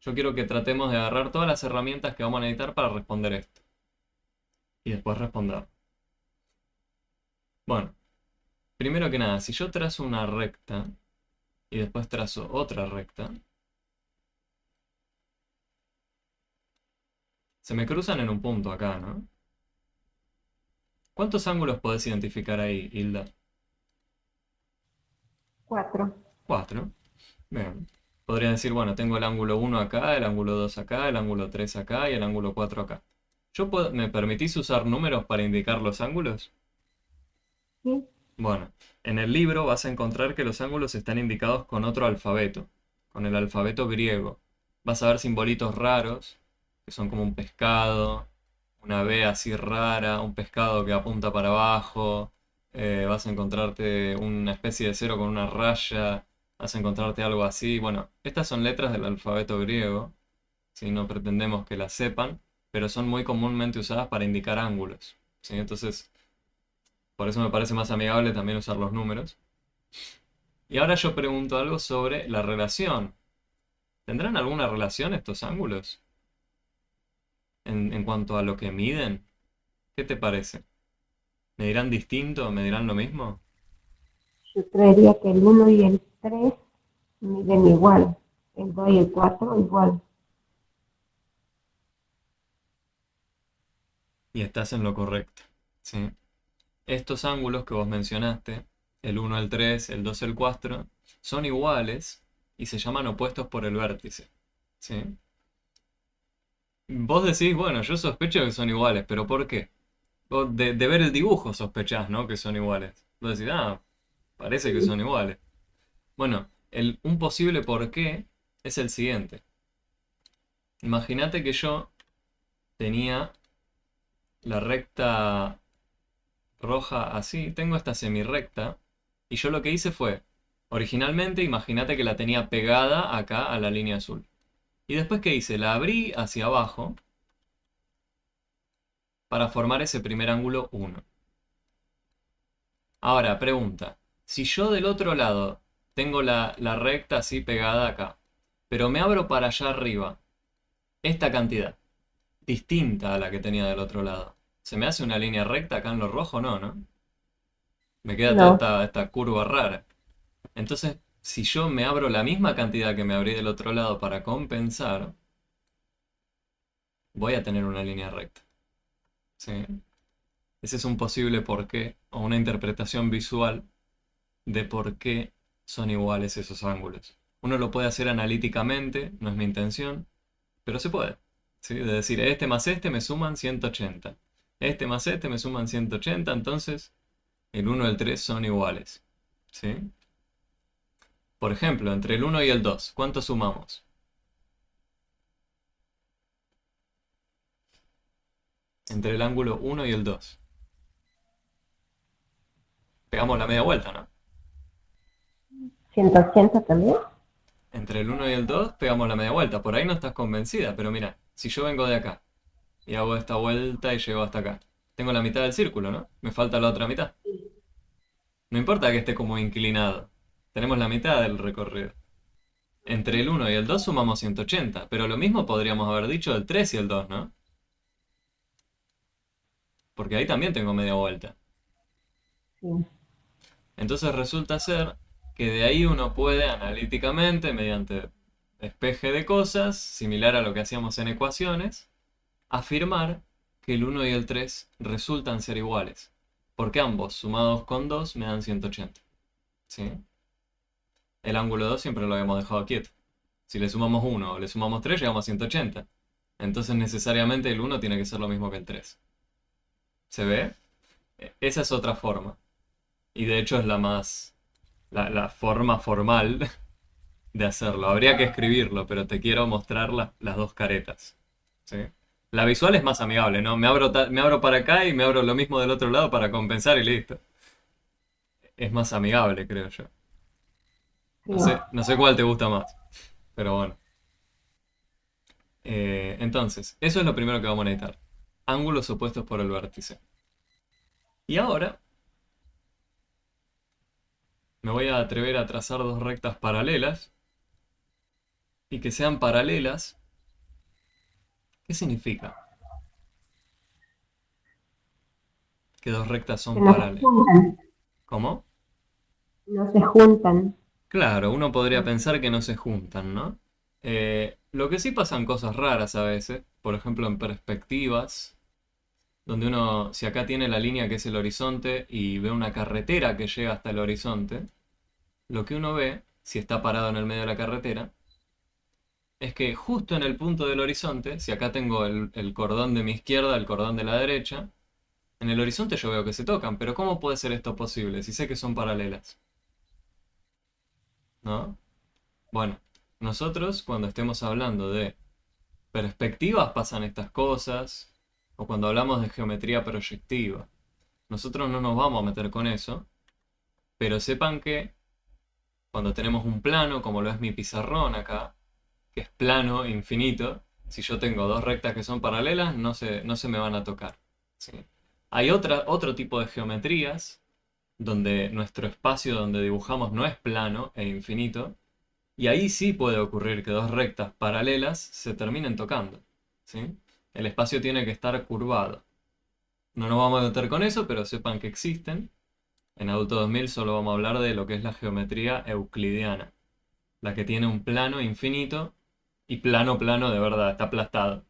yo quiero que tratemos de agarrar todas las herramientas que vamos a necesitar para responder esto. Y después responder. Bueno, primero que nada, si yo trazo una recta y después trazo otra recta, se me cruzan en un punto acá, ¿no? ¿Cuántos ángulos podés identificar ahí, Hilda? 4. Cuatro. Bien. Podría decir, bueno, tengo el ángulo uno acá, el ángulo 2 acá, el ángulo 3 acá y el ángulo 4 acá. ¿Me permitís usar números para indicar los ángulos? ¿Sí? Bueno, en el libro vas a encontrar que los ángulos están indicados con otro alfabeto, con el alfabeto griego. Vas a ver simbolitos raros, que son como un pescado, una V así rara, un pescado que apunta para abajo. Vas a encontrarte una especie de cero con una raya. Vas a encontrarte algo así. Bueno, estas son letras del alfabeto griego, si no pretendemos que las sepan, pero son muy comúnmente usadas para indicar ángulos. ¿Sí? Entonces, por eso me parece más amigable también usar los números. Y ahora yo pregunto algo sobre la relación. ¿Tendrán alguna relación estos ángulos en cuanto a lo que miden? ¿Qué te parece? ¿Me dirán distinto? ¿Me dirán lo mismo? Yo creería que el 1 y el 3 miden igual. El 2 y el 4 igual. Y estás en lo correcto. ¿Sí? Estos ángulos que vos mencionaste, el uno, el 3, el 2, el 4, son iguales y se llaman opuestos por el vértice. ¿Sí? Vos decís, bueno, yo sospecho que son iguales, pero ¿por qué? Vos de ver el dibujo sospechás, ¿no? Que son iguales. Vos decís, ah, parece que son iguales. Bueno, un posible por qué es el siguiente. Imagínate que yo tenía la recta roja así, tengo esta semirrecta, y yo lo que hice fue, originalmente imagínate que la tenía pegada acá a la línea azul. Y después que hice, la abrí hacia abajo para formar ese primer ángulo 1. Ahora, pregunta, si yo del otro lado tengo la recta así pegada acá, pero me abro para allá arriba, esta cantidad, distinta a la que tenía del otro lado. ¿Se me hace una línea recta acá en lo rojo? No, ¿no? Me queda toda No, esta curva rara. Entonces, si yo me abro la misma cantidad que me abrí del otro lado para compensar, voy a tener una línea recta. ¿Sí? Ese es un posible porqué o una interpretación visual de por qué son iguales esos ángulos. Uno lo puede hacer analíticamente, no es mi intención, pero se puede. ¿Sí? De decir, este más este me suman 180. Este más este me suman 180, entonces el uno y el 3 son iguales. ¿Sí? Por ejemplo, entre el uno y el 2, ¿cuánto sumamos? Entre el ángulo uno y el 2. Pegamos la media vuelta, ¿no? 180 también. Entre el 1 y el 2 pegamos la media vuelta. Por ahí no estás convencida, pero mira, si yo vengo de acá y hago esta vuelta y llego hasta acá, tengo la mitad del círculo, ¿no? Me falta la otra mitad. No importa que esté como inclinado. Tenemos la mitad del recorrido. Entre el 1 y el 2 sumamos 180, pero lo mismo podríamos haber dicho del 3 y el 2, ¿no? Porque ahí también tengo media vuelta. Sí. Entonces resulta ser que de ahí uno puede analíticamente, mediante despeje de cosas, similar a lo que hacíamos en ecuaciones, afirmar que el 1 y el 3 resultan ser iguales, porque ambos sumados con 2 me dan 180. ¿Sí? El ángulo 2 siempre lo habíamos dejado quieto. Si le sumamos 1 o le sumamos 3 llegamos a 180. Entonces necesariamente el 1 tiene que ser lo mismo que el 3. ¿Se ve? Esa es otra forma. Y de hecho es la forma formal de hacerlo. Habría que escribirlo, pero te quiero mostrar las dos caretas. ¿Sí? La visual es más amigable, ¿no? Me abro para acá y me abro lo mismo del otro lado para compensar y listo. Es más amigable, creo yo. Sí. No sé cuál te gusta más, pero bueno. Entonces, eso es lo primero que vamos a necesitar. Ángulos opuestos por el vértice. Y ahora me voy a atrever a trazar dos rectas paralelas. Y que sean paralelas, ¿qué significa? Que dos rectas Que son no se paralelas. juntan, ¿Cómo? no se juntan. Claro, uno podría pensar que no se juntan, ¿no? Lo que sí pasan cosas raras a veces, por ejemplo en perspectivas, donde uno, si acá tiene la línea que es el horizonte y ve una carretera que llega hasta el horizonte, lo que uno ve, si está parado en el medio de la carretera, es que justo en el punto del horizonte, si acá tengo el cordón de mi izquierda, el cordón de la derecha, en el horizonte yo veo que se tocan, pero ¿cómo puede ser esto posible si sé que son paralelas? ¿No? Bueno, nosotros cuando estemos hablando de perspectivas pasan estas cosas, o cuando hablamos de geometría proyectiva, nosotros no nos vamos a meter con eso, pero sepan que cuando tenemos un plano, como lo es mi pizarrón acá, que es plano, infinito, si yo tengo dos rectas que son paralelas, no se me van a tocar. ¿Sí? Hay otro tipo de geometrías donde nuestro espacio donde dibujamos no es plano e infinito, y ahí sí puede ocurrir que dos rectas paralelas se terminen tocando. ¿Sí? El espacio tiene que estar curvado. No nos vamos a meter con eso, pero sepan que existen. En Adulto 2000 solo vamos a hablar de lo que es la geometría euclidiana, la que tiene un plano infinito y plano de verdad, está aplastado.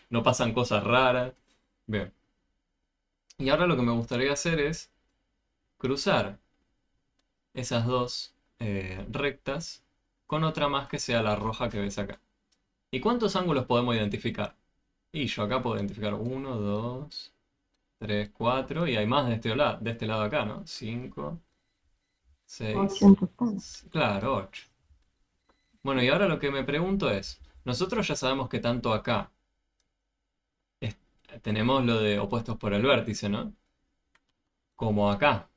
No pasan cosas raras. Bien. Y ahora lo que me gustaría hacer es cruzar esas dos rectas con otra más que sea la roja que ves acá. ¿Y cuántos ángulos podemos identificar? Y yo acá puedo identificar uno, 2, 3, 4 y hay más de este lado acá, ¿no? 5, 8 6, en total. claro, 8. Bueno, y ahora lo que me pregunto es, nosotros ya sabemos que tanto acá es- tenemos lo de opuestos por el vértice, ¿no? Como acá.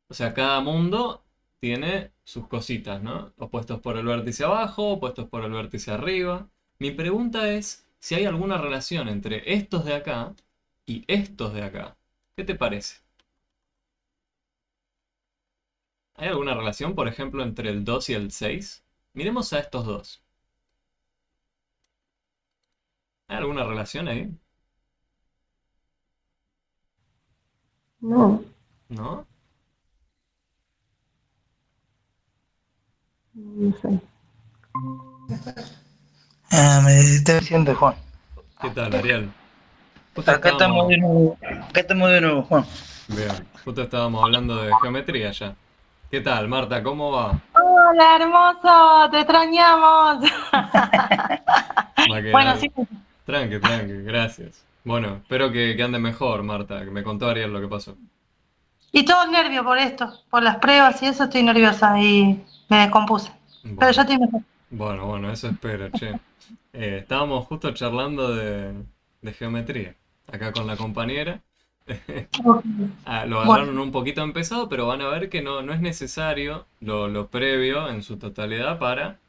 O sea, cada mundo tiene sus cositas, ¿no? Opuestos por el vértice abajo, opuestos por el vértice arriba. Mi pregunta es si hay alguna relación entre estos de acá y estos de acá. ¿Qué te parece? ¿Hay alguna relación, por ejemplo, entre el 2 y el 6? Miremos a estos dos. ¿Hay alguna relación ahí? No, ¿No? no sé. Me está diciendo Juan. ¿Qué tal, Ariel? Justo Acá estamos estábamos... de nuevo. Acá estamos de nuevo, Juan. Bien, justo estábamos hablando de geometría ya. ¿Qué tal, Marta? ¿Cómo va? Hola, hermoso, te extrañamos. Va a Bueno, quedar... sí, Tranqui, tranqui, gracias. Bueno, espero que ande mejor, Marta, que me contó Ariel lo que pasó. y todo nervio por esto, por las pruebas y eso estoy nerviosa y me descompuse. Pero ya Bueno, estoy mejor. bueno, eso espero, che. Estábamos justo charlando de geometría, acá con la compañera, Ok. Lo Bueno, agarraron un poquito empezado, pero van a ver que no es necesario lo previo en su totalidad para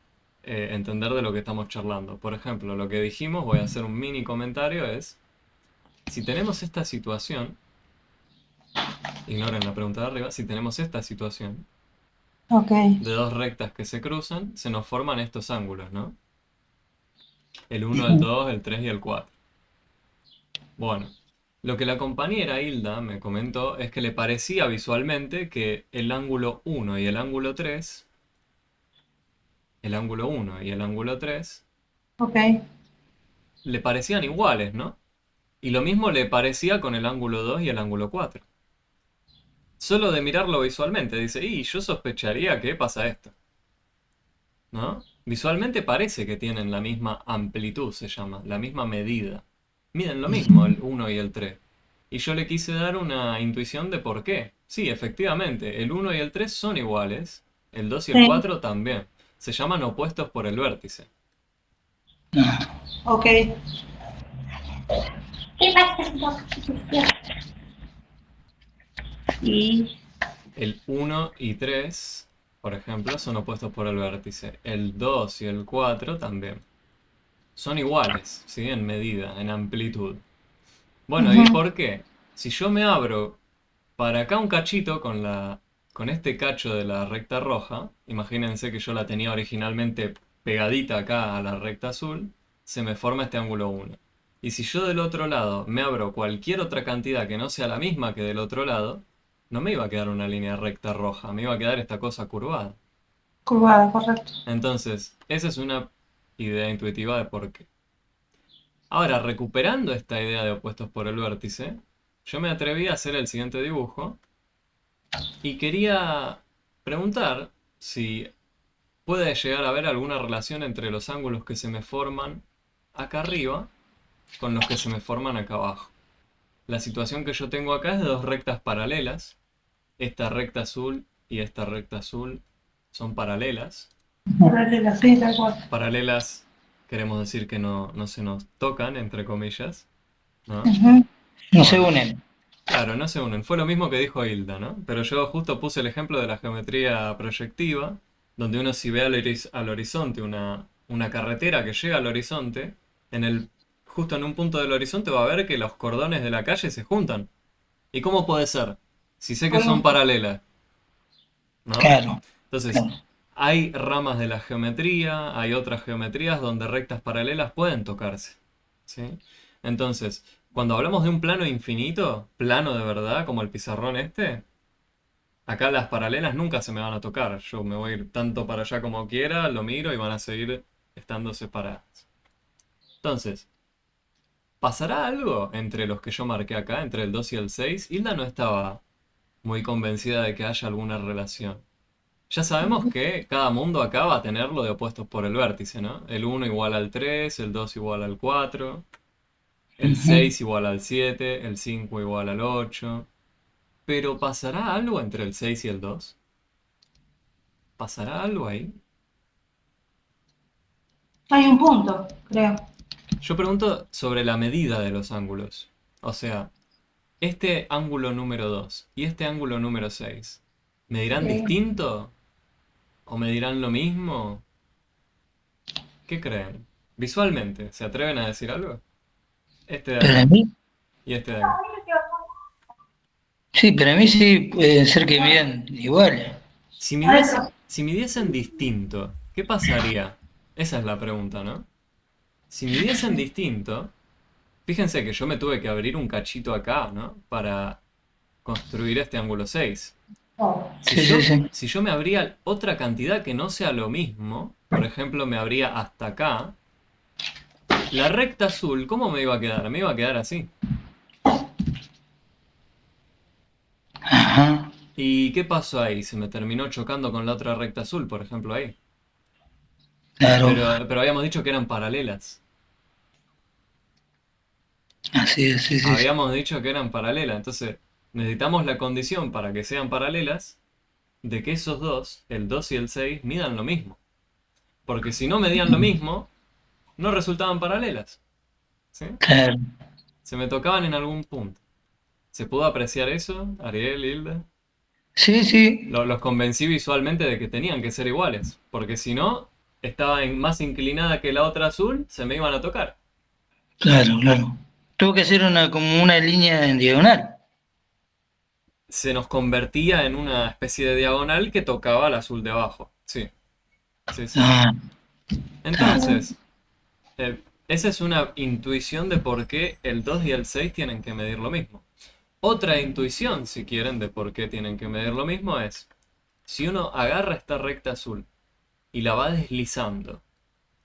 entender de lo que estamos charlando. Por ejemplo, lo que dijimos, voy a hacer un mini comentario, es, si tenemos esta situación, ignoren la pregunta de arriba, si tenemos esta situación ok. de dos rectas que se cruzan, se nos forman estos ángulos, ¿no? El uno, el Ujú. 2, el 3 y el 4. Bueno, lo que la compañera Hilda me comentó es que le parecía visualmente que el ángulo uno y el ángulo 3, el ángulo uno y el ángulo 3, Ok. le parecían iguales, ¿no? Y lo mismo le parecía con el ángulo 2 y el ángulo 4. Solo de mirarlo visualmente, dice, y yo sospecharía que pasa esto, ¿no? Visualmente parece que tienen la misma amplitud, se llama, la misma medida. Miden lo mismo el uno y el 3. Y yo le quise dar una intuición de por qué. Sí, efectivamente, el uno y el 3 son iguales, el 2 y el Sí. 4 también. Se llaman opuestos por el vértice. Ah, Ok. Y El uno y 3, por ejemplo, son opuestos por el vértice. El 2 y el 4 también. Son iguales, ¿sí? En medida, en amplitud. Bueno, ¿y ujú, por qué? Si yo me abro para acá un cachito con este cacho de la recta roja, imagínense que yo la tenía originalmente pegadita acá a la recta azul, se me forma este ángulo 1. Y si yo del otro lado me abro cualquier otra cantidad que no sea la misma que del otro lado, no me iba a quedar una línea recta roja, me iba a quedar esta cosa curvada. curvada, correcto. Entonces, esa es una idea intuitiva de por qué. Ahora, recuperando esta idea de opuestos por el vértice, yo me atreví a hacer el siguiente dibujo y quería preguntar si puede llegar a haber alguna relación entre los ángulos que se me forman acá arriba con los que se me forman acá abajo. La situación que yo tengo acá es de dos rectas paralelas. Esta recta azul y esta recta azul son paralelas. Paralela, sí, tal cual. Paralelas queremos decir que no se nos tocan, entre comillas, ¿no? Ujú. no se Bueno, unen. claro, no se unen. Fue lo mismo que dijo Hilda, ¿no? Pero yo justo puse el ejemplo de la geometría proyectiva, donde uno si ve al horizonte una carretera que llega al horizonte, justo en un punto del horizonte va a ver que los cordones de la calle se juntan. ¿Y cómo puede ser? Si sé que son paralelas, ¿no? Claro, Entonces, claro. hay ramas de la geometría, hay otras geometrías donde rectas paralelas pueden tocarse, ¿sí? Entonces, cuando hablamos de un plano infinito, plano de verdad, como el pizarrón este, acá las paralelas nunca se me van a tocar. Yo me voy a ir tanto para allá como quiera, lo miro y van a seguir estando separadas. Entonces, ¿pasará algo entre los que yo marqué acá, entre el 2 y el 6? Hilda no estaba muy convencida de que haya alguna relación. Ya sabemos que cada mundo acá va a tener lo de opuestos por el vértice, ¿no? El uno igual al 3, el 2 igual al 4, el Ujú. 6 igual al 7, el 5 igual al 8. Pero ¿pasará algo entre el 6 y el 2? ¿Pasará algo ahí? Hay un punto, creo. Yo pregunto sobre la medida de los ángulos. O sea, este ángulo número 2 y este ángulo número 6, ¿me dirán Sí. distinto? ¿O me dirán lo mismo? ¿Qué creen? Visualmente, ¿se atreven a decir algo? Este de Para acá mí, y este de acá. sí, para mí sí puede ser que midan iguales. Adentro. Si midiesen distinto, ¿qué pasaría? Esa es la pregunta, ¿no? Si midiesen distinto, fíjense que yo me tuve que abrir un cachito acá, ¿no? Para construir este ángulo 6. Oh. Sí, sí, sí. Si yo me abría otra cantidad que no sea lo mismo, por ejemplo, me abría hasta acá, la recta azul, ¿cómo me iba a quedar? Me iba a quedar así. Ajá, ¿Y qué pasó ahí? Se me terminó chocando con la otra recta azul, por ejemplo, ahí. claro. Pero habíamos dicho que eran paralelas. Así es, sí, sí, sí. Habíamos dicho que eran paralelas, entonces necesitamos la condición para que sean paralelas de que esos dos, el 2 y el 6, midan lo mismo. Porque si no medían lo mismo, no resultaban paralelas. ¿Sí? Claro. Se me tocaban en algún punto. ¿Se pudo apreciar eso, Ariel, Hilda? Sí, sí, Los convencí visualmente de que tenían que ser iguales, porque si no, estaba más inclinada que la otra azul, se me iban a tocar. claro, claro. Tuvo que hacer como una línea en diagonal. Se nos convertía en una especie de diagonal que tocaba el azul de abajo. Sí, sí, sí. Ah, claro. Entonces, esa es una intuición de por qué el 2 y el 6 tienen que medir lo mismo. Otra intuición, si quieren, de por qué tienen que medir lo mismo es, si uno agarra esta recta azul y la va deslizando,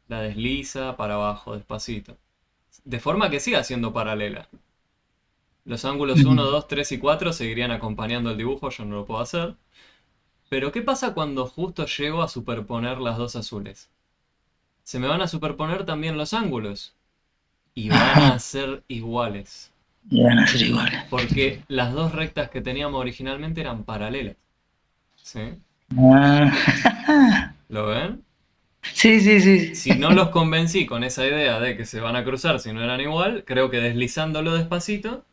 la desliza para abajo despacito, de forma que siga siendo paralela. Los ángulos uno, Mm. 2, 3 y 4 seguirían acompañando el dibujo, yo no lo puedo hacer. Pero ¿qué pasa cuando justo llego a superponer las dos azules? Se me van a superponer también los ángulos y van Ajá, a ser iguales. y van a ser iguales. Porque las dos rectas que teníamos originalmente eran paralelas. ¿Sí? Ah, ¿Lo ven? sí, sí, sí. Si no los convencí con esa idea de que se van a cruzar si no eran igual, creo que deslizándolo despacito,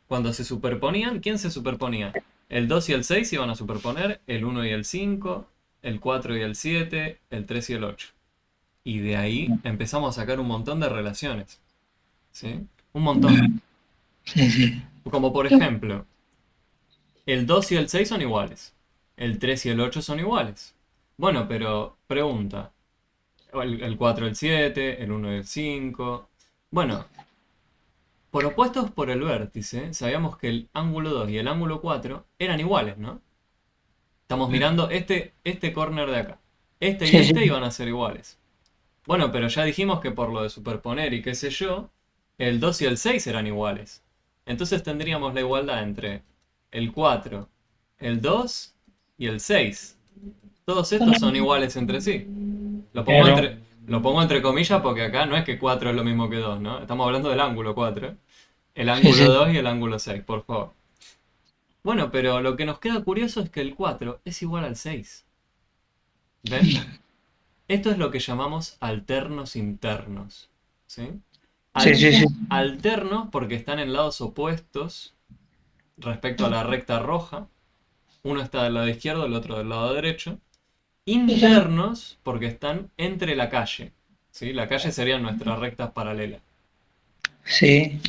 cuando se superponían, ¿quién se superponía? El 2 y el 6 se iban a superponer, el uno y el 5, el 4 y el 7, el 3 y el 8. Y de ahí empezamos a sacar un montón de relaciones. ¿Sí? Un montón. Mm, sí, sí. Como por ejemplo, el 2 y el 6 son iguales. El 3 y el 8 son iguales. Bueno, pero pregunta. El 4 y el 7, el uno y el 5. Bueno, por opuestos por el vértice, sabíamos que el ángulo 2 y el ángulo 4 eran iguales, ¿no? Estamos mirando este corner de acá. Este y Sí, sí. este iban a ser iguales. Bueno, pero ya dijimos que por lo de superponer y qué sé yo, el 2 y el 6 eran iguales. Entonces tendríamos la igualdad entre el 4, el 2 y el 6. Todos estos son iguales entre sí. Lo pongo Claro. entre, lo pongo entre comillas porque acá no es que 4 es lo mismo que 2, ¿no? Estamos hablando del ángulo 4. El Sí, ángulo sí. 2 y el ángulo 6, por favor. Bueno, pero lo que nos queda curioso es que el 4 es igual al 6. ¿Ven? Esto es lo que llamamos alternos internos. ¿Sí? Sí, sí, sí. Alternos porque están en lados opuestos respecto a la recta roja. Uno está del lado izquierdo, el otro del lado derecho. Internos porque están entre la calle. ¿Sí? La calle serían nuestras rectas paralelas. Sí.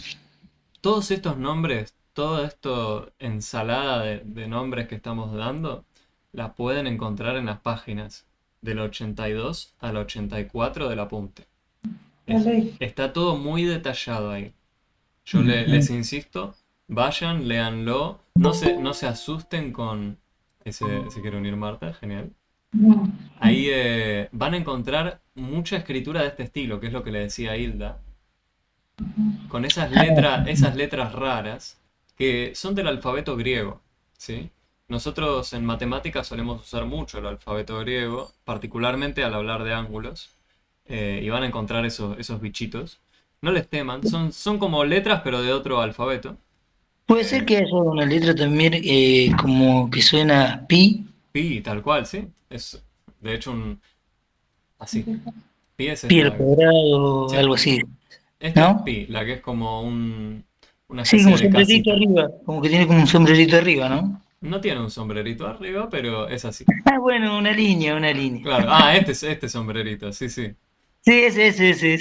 Todos estos nombres, toda esta ensalada de nombres que estamos dando, la pueden encontrar en las páginas del 82 al 84 del apunte. Está todo muy detallado ahí. Yo les Ujú. insisto, vayan, léanlo, no se asusten con... Ese, se quiere unir Marta, genial. Ahí van a encontrar mucha escritura de este estilo, que es lo que le decía Hilda, con esas letras raras que son del alfabeto griego, ¿sí? Nosotros en matemáticas solemos usar mucho el alfabeto griego, particularmente al hablar de ángulos, y van a encontrar esos bichitos. No les teman, son como letras pero de otro alfabeto. Puede ser Eh, que haya una letra también como que suena pi, Pi, tal cual, ¿sí? Es de hecho así. Pi es pi al esta. cuadrado, Sí, algo así, esta es ¿no? pi, la que es como una Sí, especie como de sombrerito casita. arriba, como que tiene como un sombrerito arriba, ¿no? No tiene un sombrerito arriba, pero es así. Ah, bueno, una línea, una línea. Claro, este es este sombrerito, sí, sí. Sí, ese.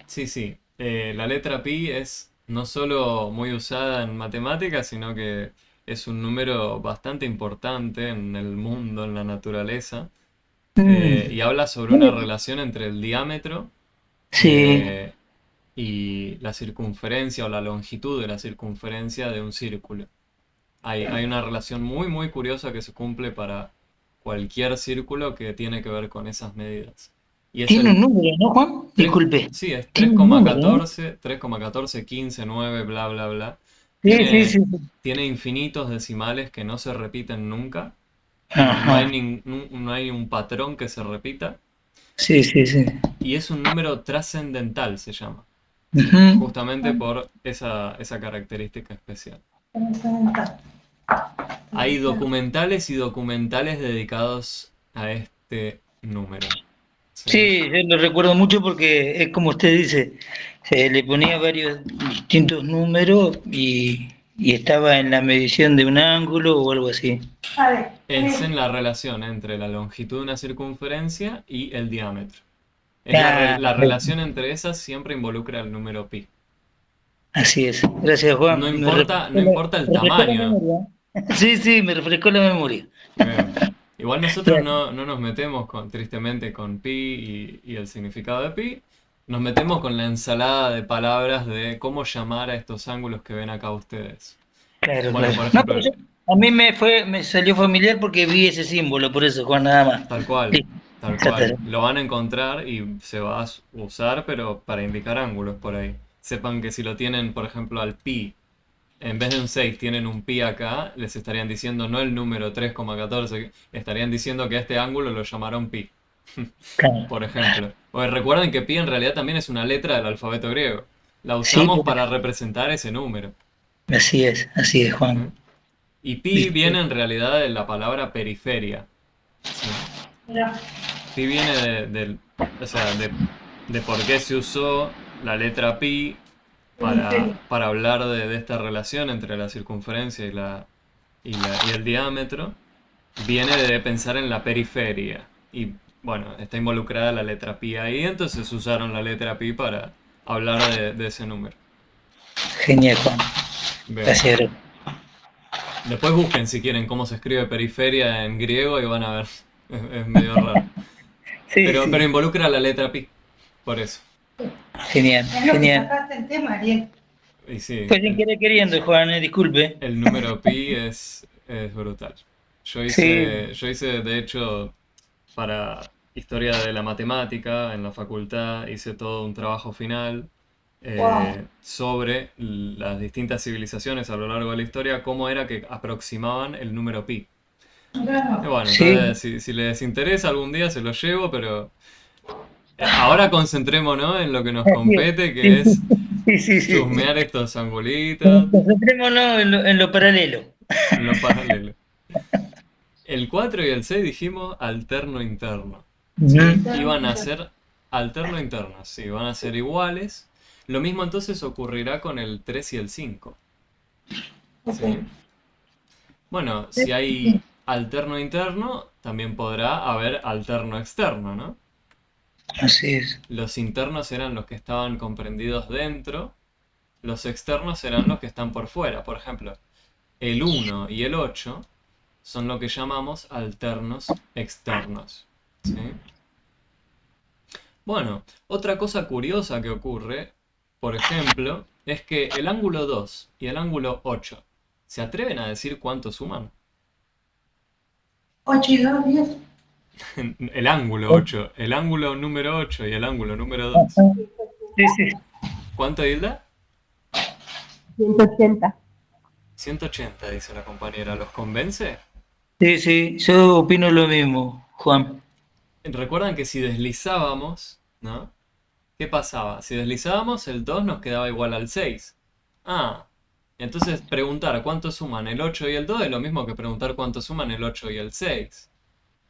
Sí, sí. La letra pi es no solo muy usada en matemáticas, sino que es un número bastante importante en el mundo, en la naturaleza. Y Mm, habla sobre una bueno, relación entre el diámetro sí, eh, y la circunferencia o la longitud de la circunferencia de un círculo. Hay una relación muy, muy curiosa que se cumple para cualquier círculo que tiene que ver con esas medidas. Y es tiene un el número, ¿no, Juan? 3, Disculpe. sí, es Tiene un número, ¿no? 3,14, 15, 9, bla, bla, bla. Sí, sí, sí. Tiene, Sí. tiene infinitos decimales que no se repiten nunca. No hay, Ajá. no hay un patrón que se repita. Sí, sí, sí. Y es un número trascendental, se llama. ¿Sí? Ujú. Justamente por esa característica especial. Hay documentales y documentales dedicados a este número. ¿Sí? Sí, yo lo recuerdo mucho porque es como usted dice, se le ponía varios distintos números y estaba en la medición de un ángulo o algo así. A ver, Es en la relación entre la longitud de una circunferencia y el diámetro. Ah, La relación entre esas siempre involucra el número pi. así es. Gracias, No Juan. importa, no importa el Me refrescó la tamaño. memoria. Sí, sí, me refrescó la memoria. Bien. Igual nosotros Gracias. no nos metemos tristemente con pi y el significado de pi. Nos metemos con la ensalada de palabras de cómo llamar a estos ángulos que ven acá ustedes. Claro, Bueno, claro. por No, ejemplo, pero a mí me salió familiar porque vi ese símbolo, por eso, Juan, nada más. tal cual, Listo, tal ya está. cual. Lo van a encontrar y se va a usar, pero para indicar ángulos por ahí. Sepan que si lo tienen, por ejemplo, al pi, en vez de un 6 tienen un pi acá, les estarían diciendo no el número 3,14, estarían diciendo que a este ángulo lo llamaron pi, Claro. por ejemplo. Porque recuerden que pi en realidad también es una letra del alfabeto griego. La Sí, usamos para representar ese número. así es, ¿Sí? Juan. Y pi Listo. viene en realidad de la palabra periferia. ¿Sí? mira, Pi viene o sea, de por qué se usó la letra pi periferia. para hablar de esta relación entre la circunferencia y el diámetro. Viene de pensar en la periferia. Y bueno, está involucrada la letra pi ahí, entonces usaron la letra pi para hablar de ese número. Genial, Juan. Bien. Gracias, gracias. Después busquen si quieren cómo se escribe periferia en griego y van a ver. Es medio raro. Sí, Pero sí. involucra la letra pi. Por eso. Genial, Es lo que genial. sacaste el tema, Ariel. Y sí, Fue sin querer queriendo, Juan, disculpe. el número pi es brutal. Sí, Yo hice, de hecho, para historia de la matemática en la facultad, hice todo un trabajo final Wow. sobre las distintas civilizaciones a lo largo de la historia, cómo era que aproximaban el número pi. Y bueno, sí. entonces si les interesa algún día se los llevo, pero ahora concentrémonos en lo que nos Así es. compete, que Sí, es sí, sí, sí. chusmear estos angulitos Concentrémonos en lo paralelo. en lo paralelo. El 4 y el 6 dijimos alterno interno. ¿Sí? Ujú. Iban a ser alterno interno, sí, van a ser iguales. Lo mismo entonces ocurrirá con el 3 y el 5. ¿Sí? Bueno, si hay alterno interno, también podrá haber alterno externo, ¿no? Así es. Los internos eran los que estaban comprendidos dentro, los externos eran los que están por fuera. Por ejemplo, el 1 y el 8 son lo que llamamos alternos externos. ¿Sí? Bueno, otra cosa curiosa que ocurre, por ejemplo, es que el ángulo 2 y el ángulo 8, ¿se atreven a decir cuánto suman? 8 y 2, 10. El ángulo 8, el ángulo número 8 y el ángulo número 2. Sí, sí. ¿Cuánto, Hilda? 180. 180, dice la compañera. ¿Los convence? Sí, sí, yo opino lo mismo, Juan. Recuerdan que si deslizábamos, ¿no? ¿Qué pasaba? Si deslizábamos, el 2 nos quedaba igual al 6. Ah, entonces preguntar cuánto suman el 8 y el 2 es lo mismo que preguntar cuánto suman el 8 y el 6.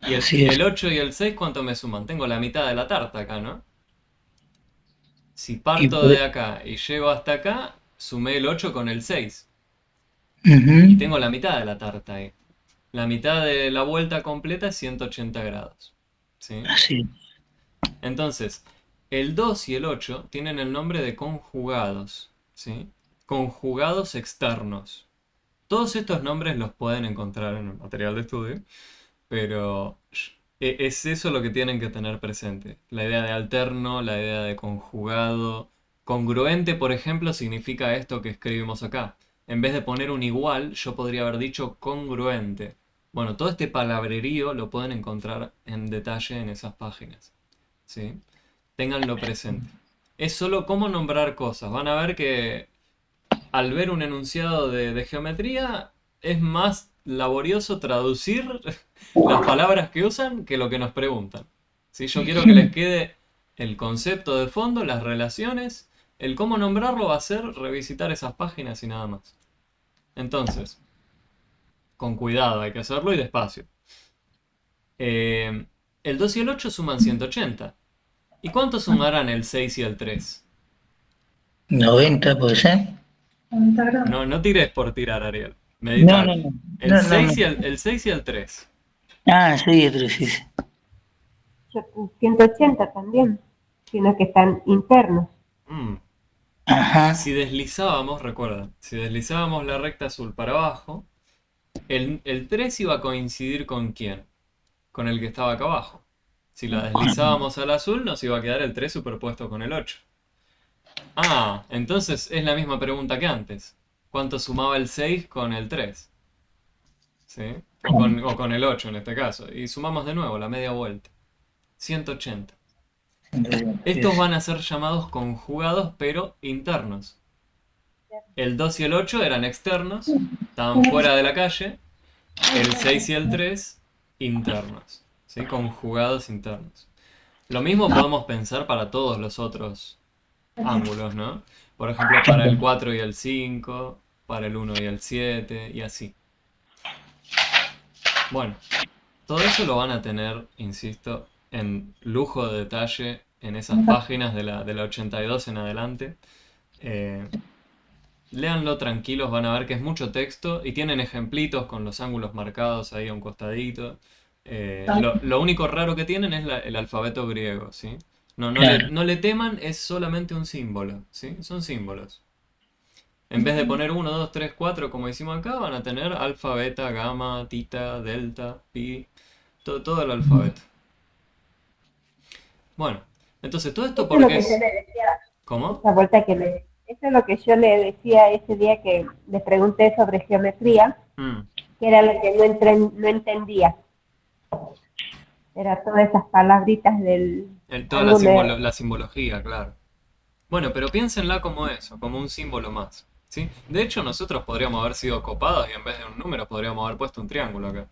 Así Y es. el 8 y el 6, ¿cuánto me suman? Tengo la mitad de la tarta acá, ¿no? Si Y parto por- de acá y llego hasta acá, sumé el 8 con el 6. Y Ujú. tengo la mitad de la tarta ahí. La mitad de la vuelta completa es 180 grados. ¿Sí? Así. Entonces, el 2 y el 8 tienen el nombre de conjugados. ¿Sí? Conjugados externos. Todos estos nombres los pueden encontrar en el material de estudio, pero es eso lo que tienen que tener presente. La idea de alterno, la idea de conjugado. Congruente, por ejemplo, significa esto que escribimos acá. En vez de poner un igual, yo podría haber dicho congruente. Bueno, todo este palabrerío lo pueden encontrar en detalle en esas páginas. ¿Sí? Ténganlo presente. Es solo cómo nombrar cosas. Van a ver que al ver un enunciado de geometría es más laborioso traducir las palabras que usan que lo que nos preguntan. ¿Sí? Yo quiero que les quede el concepto de fondo, las relaciones, el cómo nombrarlo va a ser revisitar esas páginas y nada más. Entonces, con cuidado hay que hacerlo y despacio. El 2 y el 8 suman 180. ¿Y cuánto sumarán el 6 y el 3? 90 puede ser. No, no tires por tirar, Ariel. No, Medita. no, no. El No, no, 6 no. y el 6 y el 3. Ah, sí, otro, sí, sí. 180 también, sino que están internos. Si Ajá. deslizábamos, recuerda, si deslizábamos la recta azul para abajo, el 3 iba a coincidir con quién, con el que estaba acá abajo. Si la deslizábamos al azul, nos iba a quedar el 3 superpuesto con el 8. Ah, entonces es la misma pregunta que antes. ¿Cuánto sumaba el 6 con el 3? ¿Sí? O con el 8 en este caso. Y sumamos de nuevo la media vuelta. 180. Sí, Estos sí. van a ser llamados conjugados, pero internos. El 2 y el 8 eran externos, estaban fuera de la calle. El 6 y el 3 internos. ¿Sí? Conjugados internos. Lo mismo podemos pensar para todos los otros ángulos, ¿no? Por ejemplo, para el 4 y el 5, para el 1 y el 7, y así. Bueno, todo eso lo van a tener, insisto, en lujo de detalle en esas páginas de la 82 en adelante. Eh, Léanlo tranquilos, van a ver que es mucho texto y tienen ejemplitos con los ángulos marcados ahí a un costadito. Lo único raro que tienen es el alfabeto griego, ¿sí? No, no le, Claro. no le teman, es solamente un símbolo, ¿sí? Son símbolos. En vez de poner 1, 2, 3, 4 como hicimos acá, van a tener alfa, beta, gamma, tita, delta, pi, todo el alfabeto. Bueno, entonces todo esto Eso es lo porque que yo es... le decía, ¿Cómo? esa vuelta eso es lo que yo le decía ese día que le pregunté sobre geometría, Mm, que era lo que no entendía. Era todas esas palabritas del toda la, ángulo. la simbología, claro. Bueno, pero piénsenla como eso, como un símbolo más, ¿sí? De hecho, nosotros podríamos haber sido copados y en vez de un número podríamos haber puesto un triángulo acá.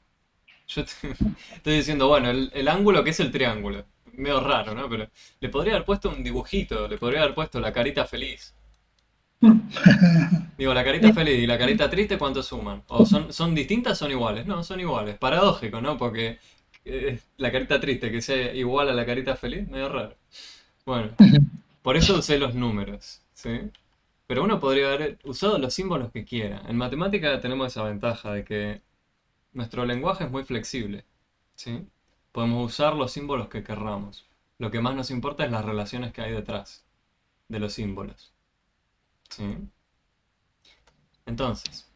Yo estoy diciendo, bueno, el ángulo que es el triángulo. Medio raro, ¿no? Pero le podría haber puesto un dibujito, le podría haber puesto la carita feliz. Digo, la carita feliz y la carita triste, ¿cuánto suman? ¿O son distintas, son iguales? No, son iguales. Paradójico, ¿no? Porque la carita triste que sea igual a la carita feliz, medio raro. Bueno, por eso usé los números, ¿sí? Pero uno podría haber usado los símbolos que quiera. En matemática tenemos esa ventaja de que nuestro lenguaje es muy flexible, ¿sí? Podemos usar los símbolos que querramos. Lo que más nos importa es las relaciones que hay detrás de los símbolos, ¿sí? Entonces,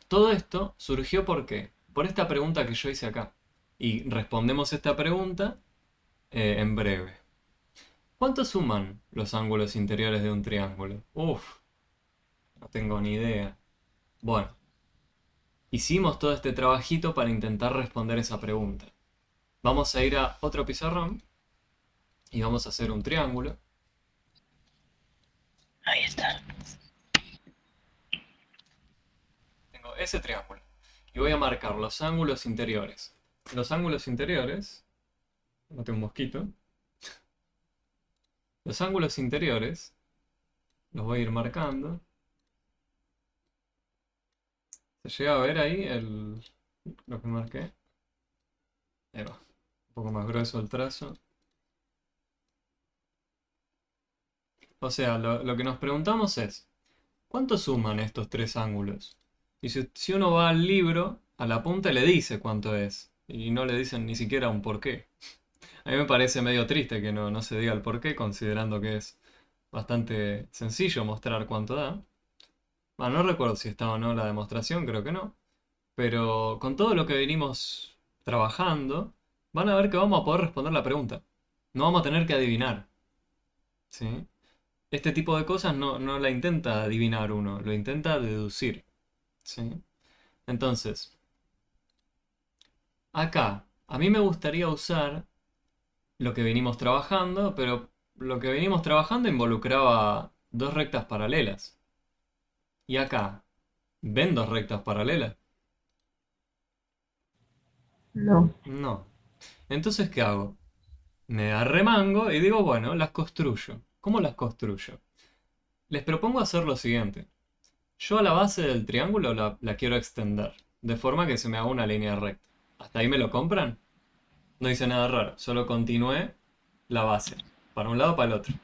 todo esto surgió ¿por qué? Por esta pregunta que yo hice acá. Y respondemos esta pregunta en breve. ¿Cuánto suman los ángulos interiores de un triángulo? Uf, no tengo ni idea. Bueno, hicimos todo este trabajito para intentar responder esa pregunta. Vamos a ir a otro pizarrón y vamos a hacer un triángulo. Ahí está. Tengo ese triángulo. Y voy a marcar los ángulos interiores. Los ángulos interiores... Noté un mosquito. Los ángulos interiores los voy a ir marcando. ¿Se llega a ver ahí lo que marqué? Ahí va. Un poco más grueso el trazo. O sea, lo que nos preguntamos es, ¿cuánto suman estos tres ángulos? Y si uno va al libro, a la punta le dice cuánto es. Y no le dicen ni siquiera un porqué. A mí me parece medio triste que no se diga el porqué, considerando que es bastante sencillo mostrar cuánto da. Bueno, no recuerdo si está o no la demostración, creo que no. Pero con todo lo que venimos trabajando, van a ver que vamos a poder responder la pregunta. No vamos a tener que adivinar, ¿sí? Este tipo de cosas no la intenta adivinar uno, lo intenta deducir, ¿sí? Entonces, acá, a mí me gustaría usar lo que venimos trabajando, pero lo que venimos trabajando involucraba dos rectas paralelas. Y acá, ¿ven dos rectas paralelas? No, No. Entonces, ¿qué hago? Me arremango y digo, bueno, las construyo. ¿Cómo las construyo? Les propongo hacer lo siguiente. Yo a la base del triángulo la quiero extender, de forma que se me haga una línea recta. ¿Hasta ahí me lo compran? No hice nada raro, solo continué la base, para un lado para el otro.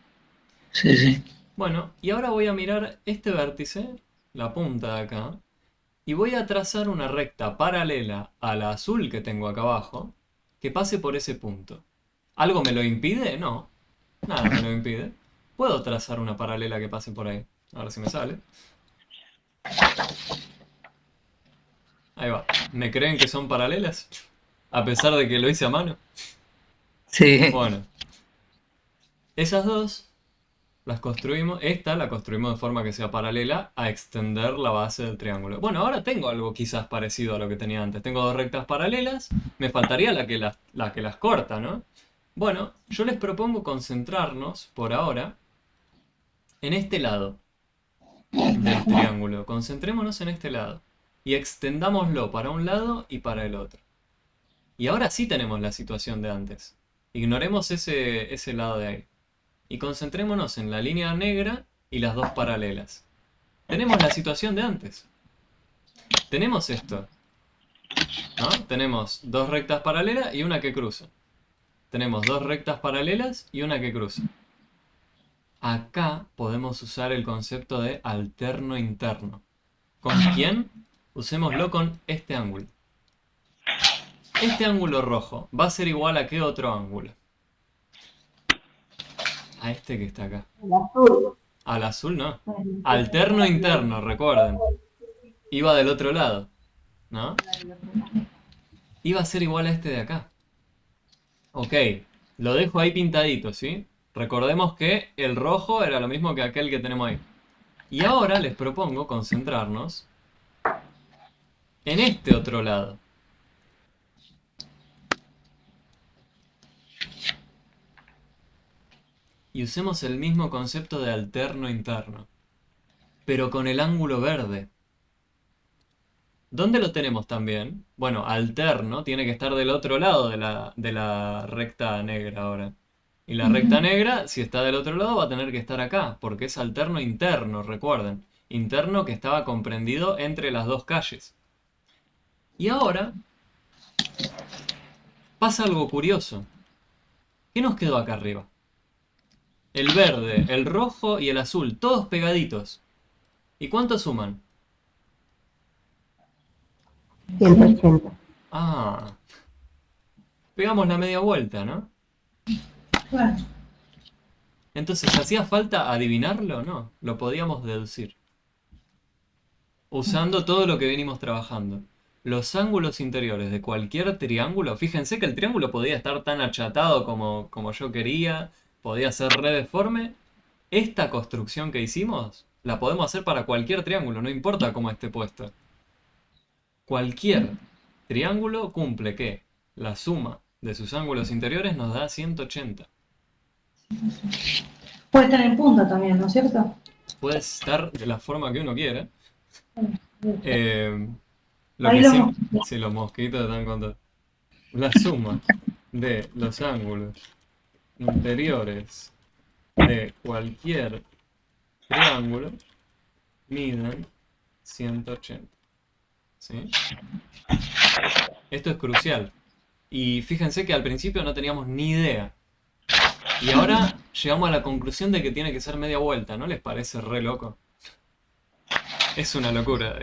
Sí, sí. Bueno, y ahora voy a mirar este vértice, la punta de acá, y voy a trazar una recta paralela a la azul que tengo acá abajo, que pase por ese punto. ¿Algo me lo impide? No, nada me lo impide. Puedo trazar una paralela que pase por ahí. A ver si me sale. Ahí va. ¿Me creen que son paralelas? A pesar de que lo hice a mano. Sí, Bueno, esas dos las construimos. Esta la construimos de forma que sea paralela a extender la base del triángulo. Bueno, ahora tengo algo quizás parecido a lo que tenía antes. Tengo dos rectas paralelas. Me faltaría la que las corta, ¿no? Bueno, yo les propongo concentrarnos por ahora en este lado del triángulo. Concentrémonos en este lado. Y extendámoslo para un lado y para el otro. Y ahora sí tenemos la situación de antes. Ignoremos ese lado de ahí. Y concentrémonos en la línea negra y las dos paralelas. Tenemos la situación de antes. Tenemos esto, ¿no? Tenemos dos rectas paralelas y una que cruza. Tenemos dos rectas paralelas y una que cruza. Acá podemos usar el concepto de alterno interno. ¿Con quién? Usémoslo con este ángulo. Este ángulo rojo va a ser igual a ¿qué otro ángulo? A este que está acá. El azul. Al azul no. El que Alterno tenía interno, recuerden. Iba del otro lado, ¿no? Iba a ser igual a este de acá. Ok, lo dejo ahí pintadito, ¿sí? Recordemos que el rojo era lo mismo que aquel que tenemos ahí. Y ahora les propongo concentrarnos en este otro lado. Y usemos el mismo concepto de alterno interno, pero con el ángulo verde. ¿Dónde lo tenemos también? Bueno, alterno tiene que estar del otro lado de la recta negra ahora. Y la recta negra, si está del otro lado, va a tener que estar acá, porque es alterno interno, recuerden. Interno que estaba comprendido entre las dos calles. Y ahora pasa algo curioso. ¿Qué nos quedó acá arriba? El verde, el rojo y el azul, todos pegaditos. ¿Y cuánto suman? 180. Ah, pegamos la media vuelta, ¿no? Bueno, Entonces, ¿hacía falta adivinarlo o no? Lo podíamos deducir. Usando todo lo que venimos trabajando. Los ángulos interiores de cualquier triángulo, fíjense que el triángulo podía estar tan achatado como yo quería, podía ser re deforme. Esta construcción que hicimos la podemos hacer para cualquier triángulo, no importa cómo esté puesto. Cualquier triángulo cumple que la suma de sus ángulos interiores nos da 180. puede estar en punta también, ¿no es cierto? Puede estar de la forma que uno quiera. Eh, lo Ahí que lo sí, mostré. si los mosquitos están contando. La suma de los ángulos interiores de cualquier triángulo miden 180. ¿Sí? Esto es crucial. Y fíjense que al principio no teníamos ni idea. Y ahora llegamos a la conclusión de que tiene que ser media vuelta, ¿no les parece re loco? Es una locura.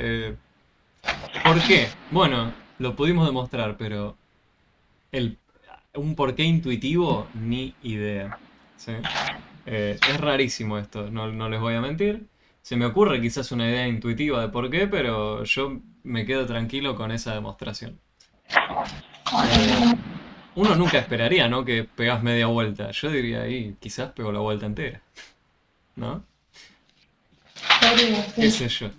¿Por qué? Bueno, lo pudimos demostrar, pero el, un porqué intuitivo, ni idea. ¿Sí? Es rarísimo esto, no les voy a mentir. Se me ocurre quizás una idea intuitiva de por qué, pero yo me quedo tranquilo con esa demostración. Eh, Uno nunca esperaría, ¿no? Que pegas media vuelta. Yo diría ahí, quizás pego la vuelta entera, ¿no? Podría, ¿Qué sí. sé yo?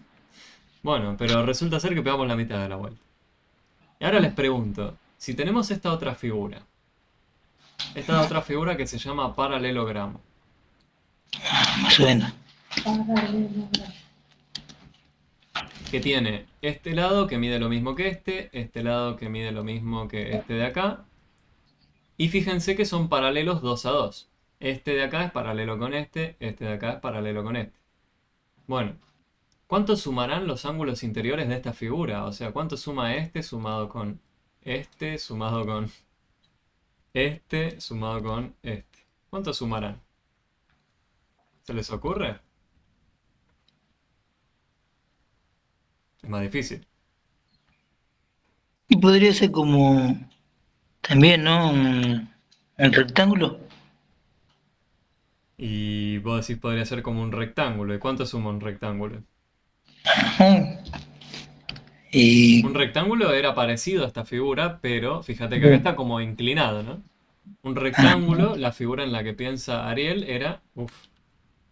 Bueno, pero resulta ser que pegamos la mitad de la vuelta. Y ahora les pregunto, si tenemos esta otra figura que se llama paralelogramo, me suena. que tiene este lado que mide lo mismo que este lado que mide lo mismo que este de acá, y fíjense que son paralelos 2 a 2. Este de acá es paralelo con este de acá es paralelo con este. Bueno, ¿cuánto sumarán los ángulos interiores de esta figura? O sea, ¿cuánto suma este sumado con este sumado con este sumado con este? ¿Cuánto sumarán? ¿Se les ocurre? Es más difícil. Y podría ser como también, ¿no? Un rectángulo. Y vos decís podría ser como un rectángulo. ¿Y cuánto suma un rectángulo? Ajá. Un Y rectángulo era parecido a esta figura, pero fíjate que acá bien. está como inclinado, ¿no? Un Ah, rectángulo, la figura en la que piensa Ariel era... Uf,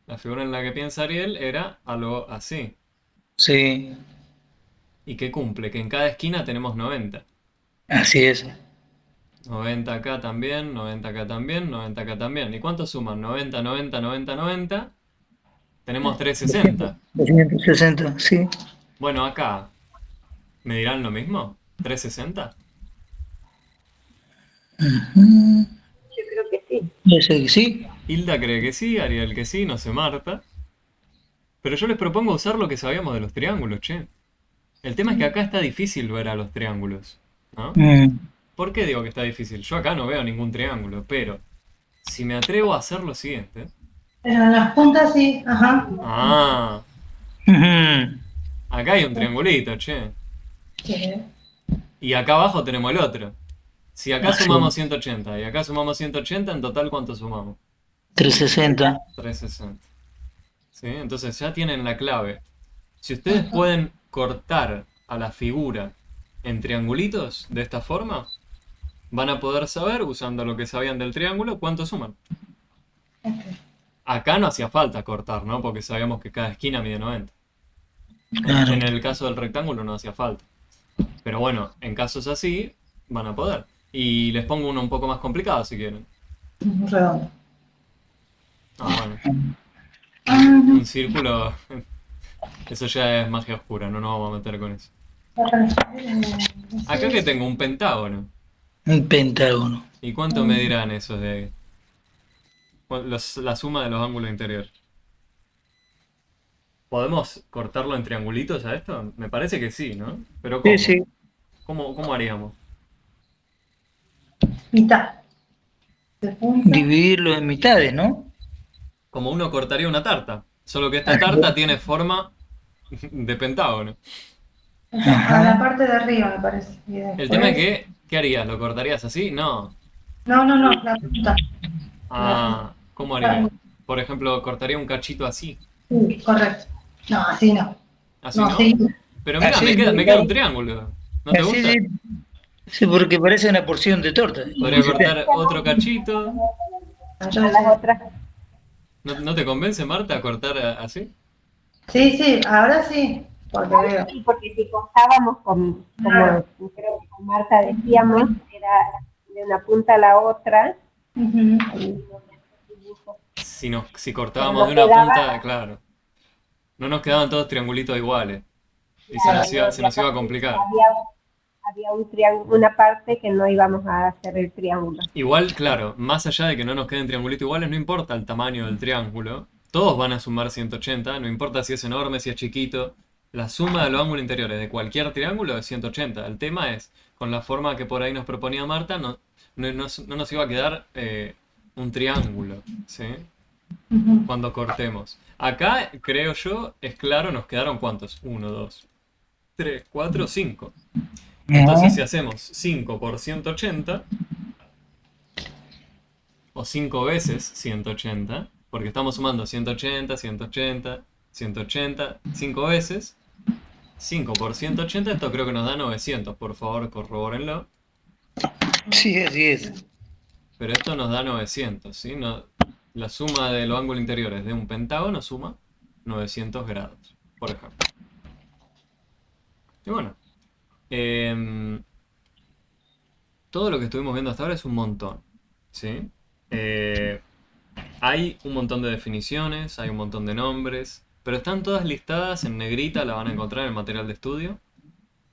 la figura en la que piensa Ariel era algo así. sí, ¿Y qué cumple? Que en cada esquina tenemos 90. así es. 90 acá también, 90 acá también, 90 acá también. ¿Y cuánto suman? 90, 90, 90, 90. Tenemos 360. 260, sí. Bueno, acá, ¿me dirán lo mismo? ¿360? Ujú. Yo creo que sí. Puede ser que sí. Hilda cree que sí, Ariel que sí, no sé Marta. Pero yo les propongo usar lo que sabíamos de los triángulos, che. El tema es que acá está difícil ver a los triángulos, ¿no? Mm, ¿Por qué digo que está difícil? Yo acá no veo ningún triángulo, pero si me atrevo a hacer lo siguiente. Pero en las puntas sí, ajá. Ah, ujú. acá hay un triangulito, che. Sí. Y acá abajo tenemos el otro. Si acá Así sumamos es. 180 y acá sumamos 180, en total ¿cuánto sumamos? 360. 360. ¿Sí? Entonces ya tienen la clave. Si ustedes Ajá. pueden cortar a la figura en triangulitos de esta forma, van a poder saber, usando lo que sabían del triángulo, cuánto suman. Acá no hacía falta cortar, ¿no? Porque sabíamos que cada esquina mide 90. Claro. En el caso del rectángulo no hacía falta. Pero bueno, en casos así, van a poder. Y les pongo uno un poco más complicado si quieren. Redondo. Ah, bueno. Ujú. Un círculo, eso ya es magia oscura, no nos vamos a meter con eso. Acá que tengo un pentágono. Un pentágono. ¿Y cuánto me dirán esos de ahí? La suma de los ángulos interiores. ¿Podemos cortarlo en triangulitos a esto? Me parece que sí, ¿no? Pero Sí, ¿cómo? sí. ¿Cómo haríamos? Mitad. De punta. Dividirlo en mitades, ¿no? Como uno cortaría una tarta. Solo que esta Así tarta es. tiene forma de pentágono. A la Ajá. parte de arriba, me parece. Y El tema es después. que, ¿qué harías? ¿Lo cortarías así? No. No, no, no, la punta. La punta. Ah, ¿cómo haría? Por ejemplo, cortaría un cachito así. Sí, correcto. No, así no. ¿Así No, sí. no? Pero mira, Así, me queda un triángulo. ¿No te así, sí. gusta? Sí, porque parece una porción de torta. Podría cortar otro cachito. Yo A las decía, otras. ¿No te convence, Marta, cortar así? sí, sí, ahora sí, porque veo. Sí, porque si cortábamos Claro. como creo que con Marta decíamos, era de una punta a la otra, Ujú. el dibujo. Si Pero cortábamos de nos una quedaba, punta, claro. No nos quedaban todos triangulitos iguales. Y claro, no, se y nos iba a aparte complicar. había un triángulo, una parte que no íbamos a hacer el triángulo. Igual, claro, más allá de que no nos queden triangulitos iguales, no importa el tamaño del triángulo. Todos van a sumar 180, no importa si es enorme, si es chiquito. La suma de los ángulos interiores de cualquier triángulo es 180. El tema es, con la forma que por ahí nos proponía Marta, no nos iba a quedar un triángulo, ¿sí? Ujú. Cuando cortemos. Acá, creo yo, es claro, nos quedaron ¿cuántos? Uno, 2, 3, 4, 5. Entonces, si No, hacemos 5 por 180, o 5 veces 180, porque estamos sumando 180, 180, 180, 5 veces. 5 por 180, esto creo que nos da 900, por favor, corrobórenlo. sí, así es. Pero esto nos da 900, ¿sí? La suma de los ángulos interiores de un pentágono suma 900 grados, por ejemplo. Y bueno, em, todo lo que estuvimos viendo hasta ahora es un montón, ¿sí? Eh, Hay un montón de definiciones, hay un montón de nombres, pero están todas listadas en negrita, la van a encontrar en el material de estudio.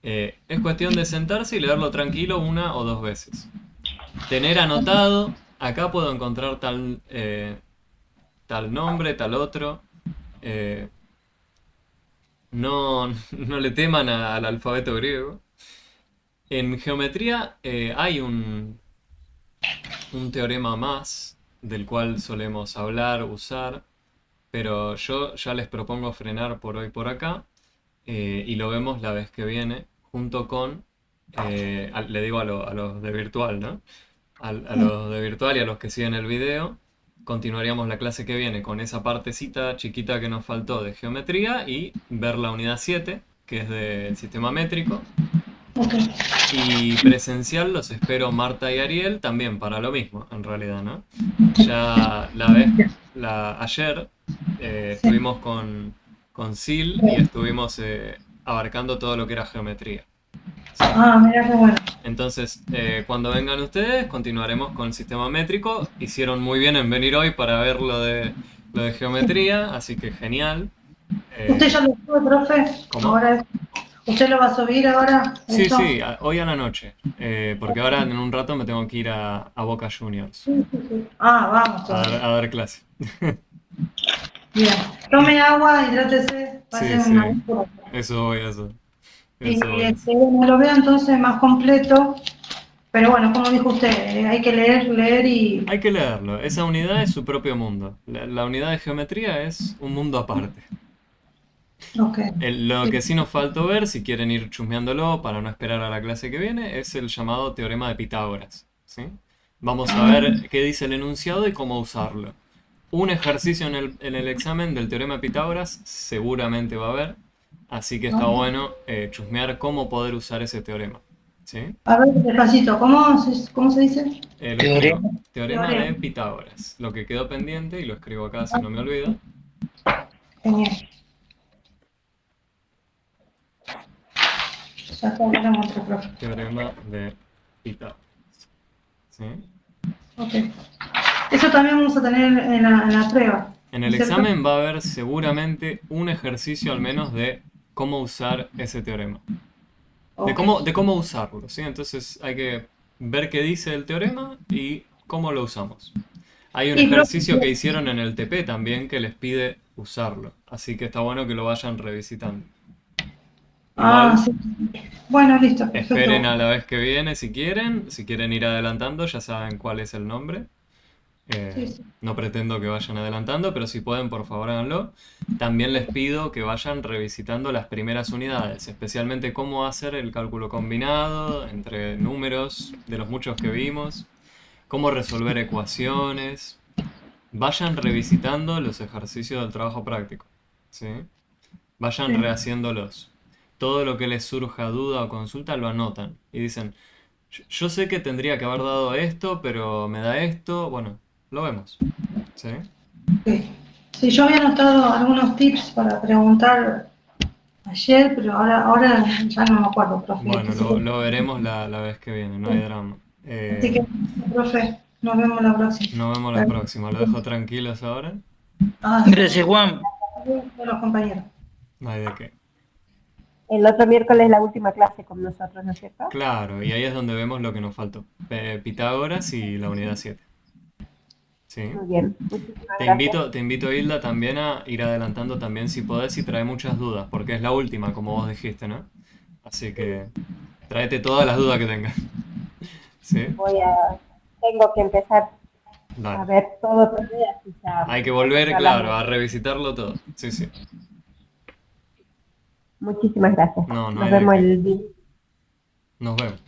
Es cuestión de sentarse y leerlo tranquilo una o dos veces. Tener anotado, acá puedo encontrar tal nombre, tal otro. Eh, no, no le teman al alfabeto griego. En geometría hay un teorema más del cual solemos hablar, usar. pero yo ya les propongo frenar por hoy por acá y lo vemos la vez que viene junto con, le digo a los de virtual, ¿no? A los de virtual y a los que siguen el video, continuaríamos la clase que viene con esa partecita chiquita que nos faltó de geometría y ver la unidad 7, que es del sistema métrico. Ok. Y presencial los espero Marta y Ariel también para lo mismo, en realidad, ¿no? Ya ayer estuvimos con Sil y estuvimos abarcando todo lo que era geometría. ¿Sí? Ah, mira qué bueno. Entonces, cuando vengan ustedes, continuaremos con el sistema métrico. Hicieron muy bien en venir hoy para ver lo de geometría, así que genial. ¿Usted ya lo sube, profe? ¿Cómo? Ahora, ¿usted lo va a subir ahora? Sí, ¿Eso? sí, hoy a la noche. Porque ahora en un rato me tengo que ir a Boca Juniors Sí, sí, sí. Ah, vamos a todavía. dar clase. Bien. Tome agua, hidrátese, Sí, pase sí, una... eso voy a hacer. Y Eso voy a hacer. bueno, lo veo entonces más completo. Pero bueno, como dijo usted, hay que leer y... Hay que leerlo. Esa unidad es su propio mundo. La unidad de geometría es un mundo aparte. Ok. Lo Sí. que sí nos faltó ver, si quieren ir chusmeándolo para no esperar a la clase que viene, es el llamado teorema de Pitágoras. ¿Sí? Vamos a ver qué dice el enunciado y cómo usarlo. Un ejercicio en el examen del teorema de Pitágoras seguramente va a haber, así que está bueno chusmear cómo poder usar ese teorema. ¿Sí? A ver, despacito, cómo se dice? Lo escribo. Teorema. Teorema de Teorema. Pitágoras. Lo que quedó pendiente, y lo escribo acá si no me olvido. Genial. Ya está, ya lo muestro, profe. Teorema de Pitágoras. ¿Sí? Ok. Eso también vamos a tener en la prueba, En ¿no el es cierto? examen va a haber seguramente un ejercicio al menos de cómo usar ese teorema. Ok. De cómo usarlo, ¿sí? Entonces hay que ver qué dice el teorema y cómo lo usamos. Hay un Y profe, ejercicio que hicieron en el TP también que les pide usarlo, así que está bueno que lo vayan revisitando. ah, Igual, sí. Bueno, listo, esperen perfecto. a la vez que viene si quieren ir adelantando, ya saben cuál es el nombre. Sí, sí. No pretendo que vayan adelantando, pero si pueden, por favor, háganlo. También les pido que vayan revisitando las primeras unidades, especialmente cómo hacer el cálculo combinado entre números de los muchos que vimos, cómo resolver ecuaciones. Vayan revisitando los ejercicios del trabajo práctico, ¿sí? Vayan Sí. rehaciéndolos. Todo lo que les surja duda o consulta lo anotan y dicen, yo sé que tendría que haber dado esto, pero me da esto. Bueno, lo vemos. ¿Sí? Ok. Sí, yo había anotado algunos tips para preguntar ayer, pero ahora ya no me acuerdo, profe. Bueno, lo veremos la vez que viene, no hay drama. Así que, profe, nos vemos la próxima. Nos vemos la próxima. Lo dejo tranquilos ahora. Ah, Gracias, Juan. saludos a los compañeros. No hay de qué. El otro miércoles la última clase con nosotros, ¿no es cierto? Claro, y ahí es donde vemos lo que nos faltó. Pitágoras y la unidad 7. ¿Sí? Muy bien, muchísimas gracias. Te invito, Hilda, también a ir adelantando también si podés y trae muchas dudas, porque es la última, como vos dijiste, ¿no? Así que tráete todas las dudas que tengas. ¿Sí? Tengo que empezar a Dale. ver todo otra vez y ya Hay que volver, encontrar las claro, dudas. a revisitarlo todo. Sí, sí. Muchísimas gracias. No, no Nos hay de vemos qué. el día. Nos vemos.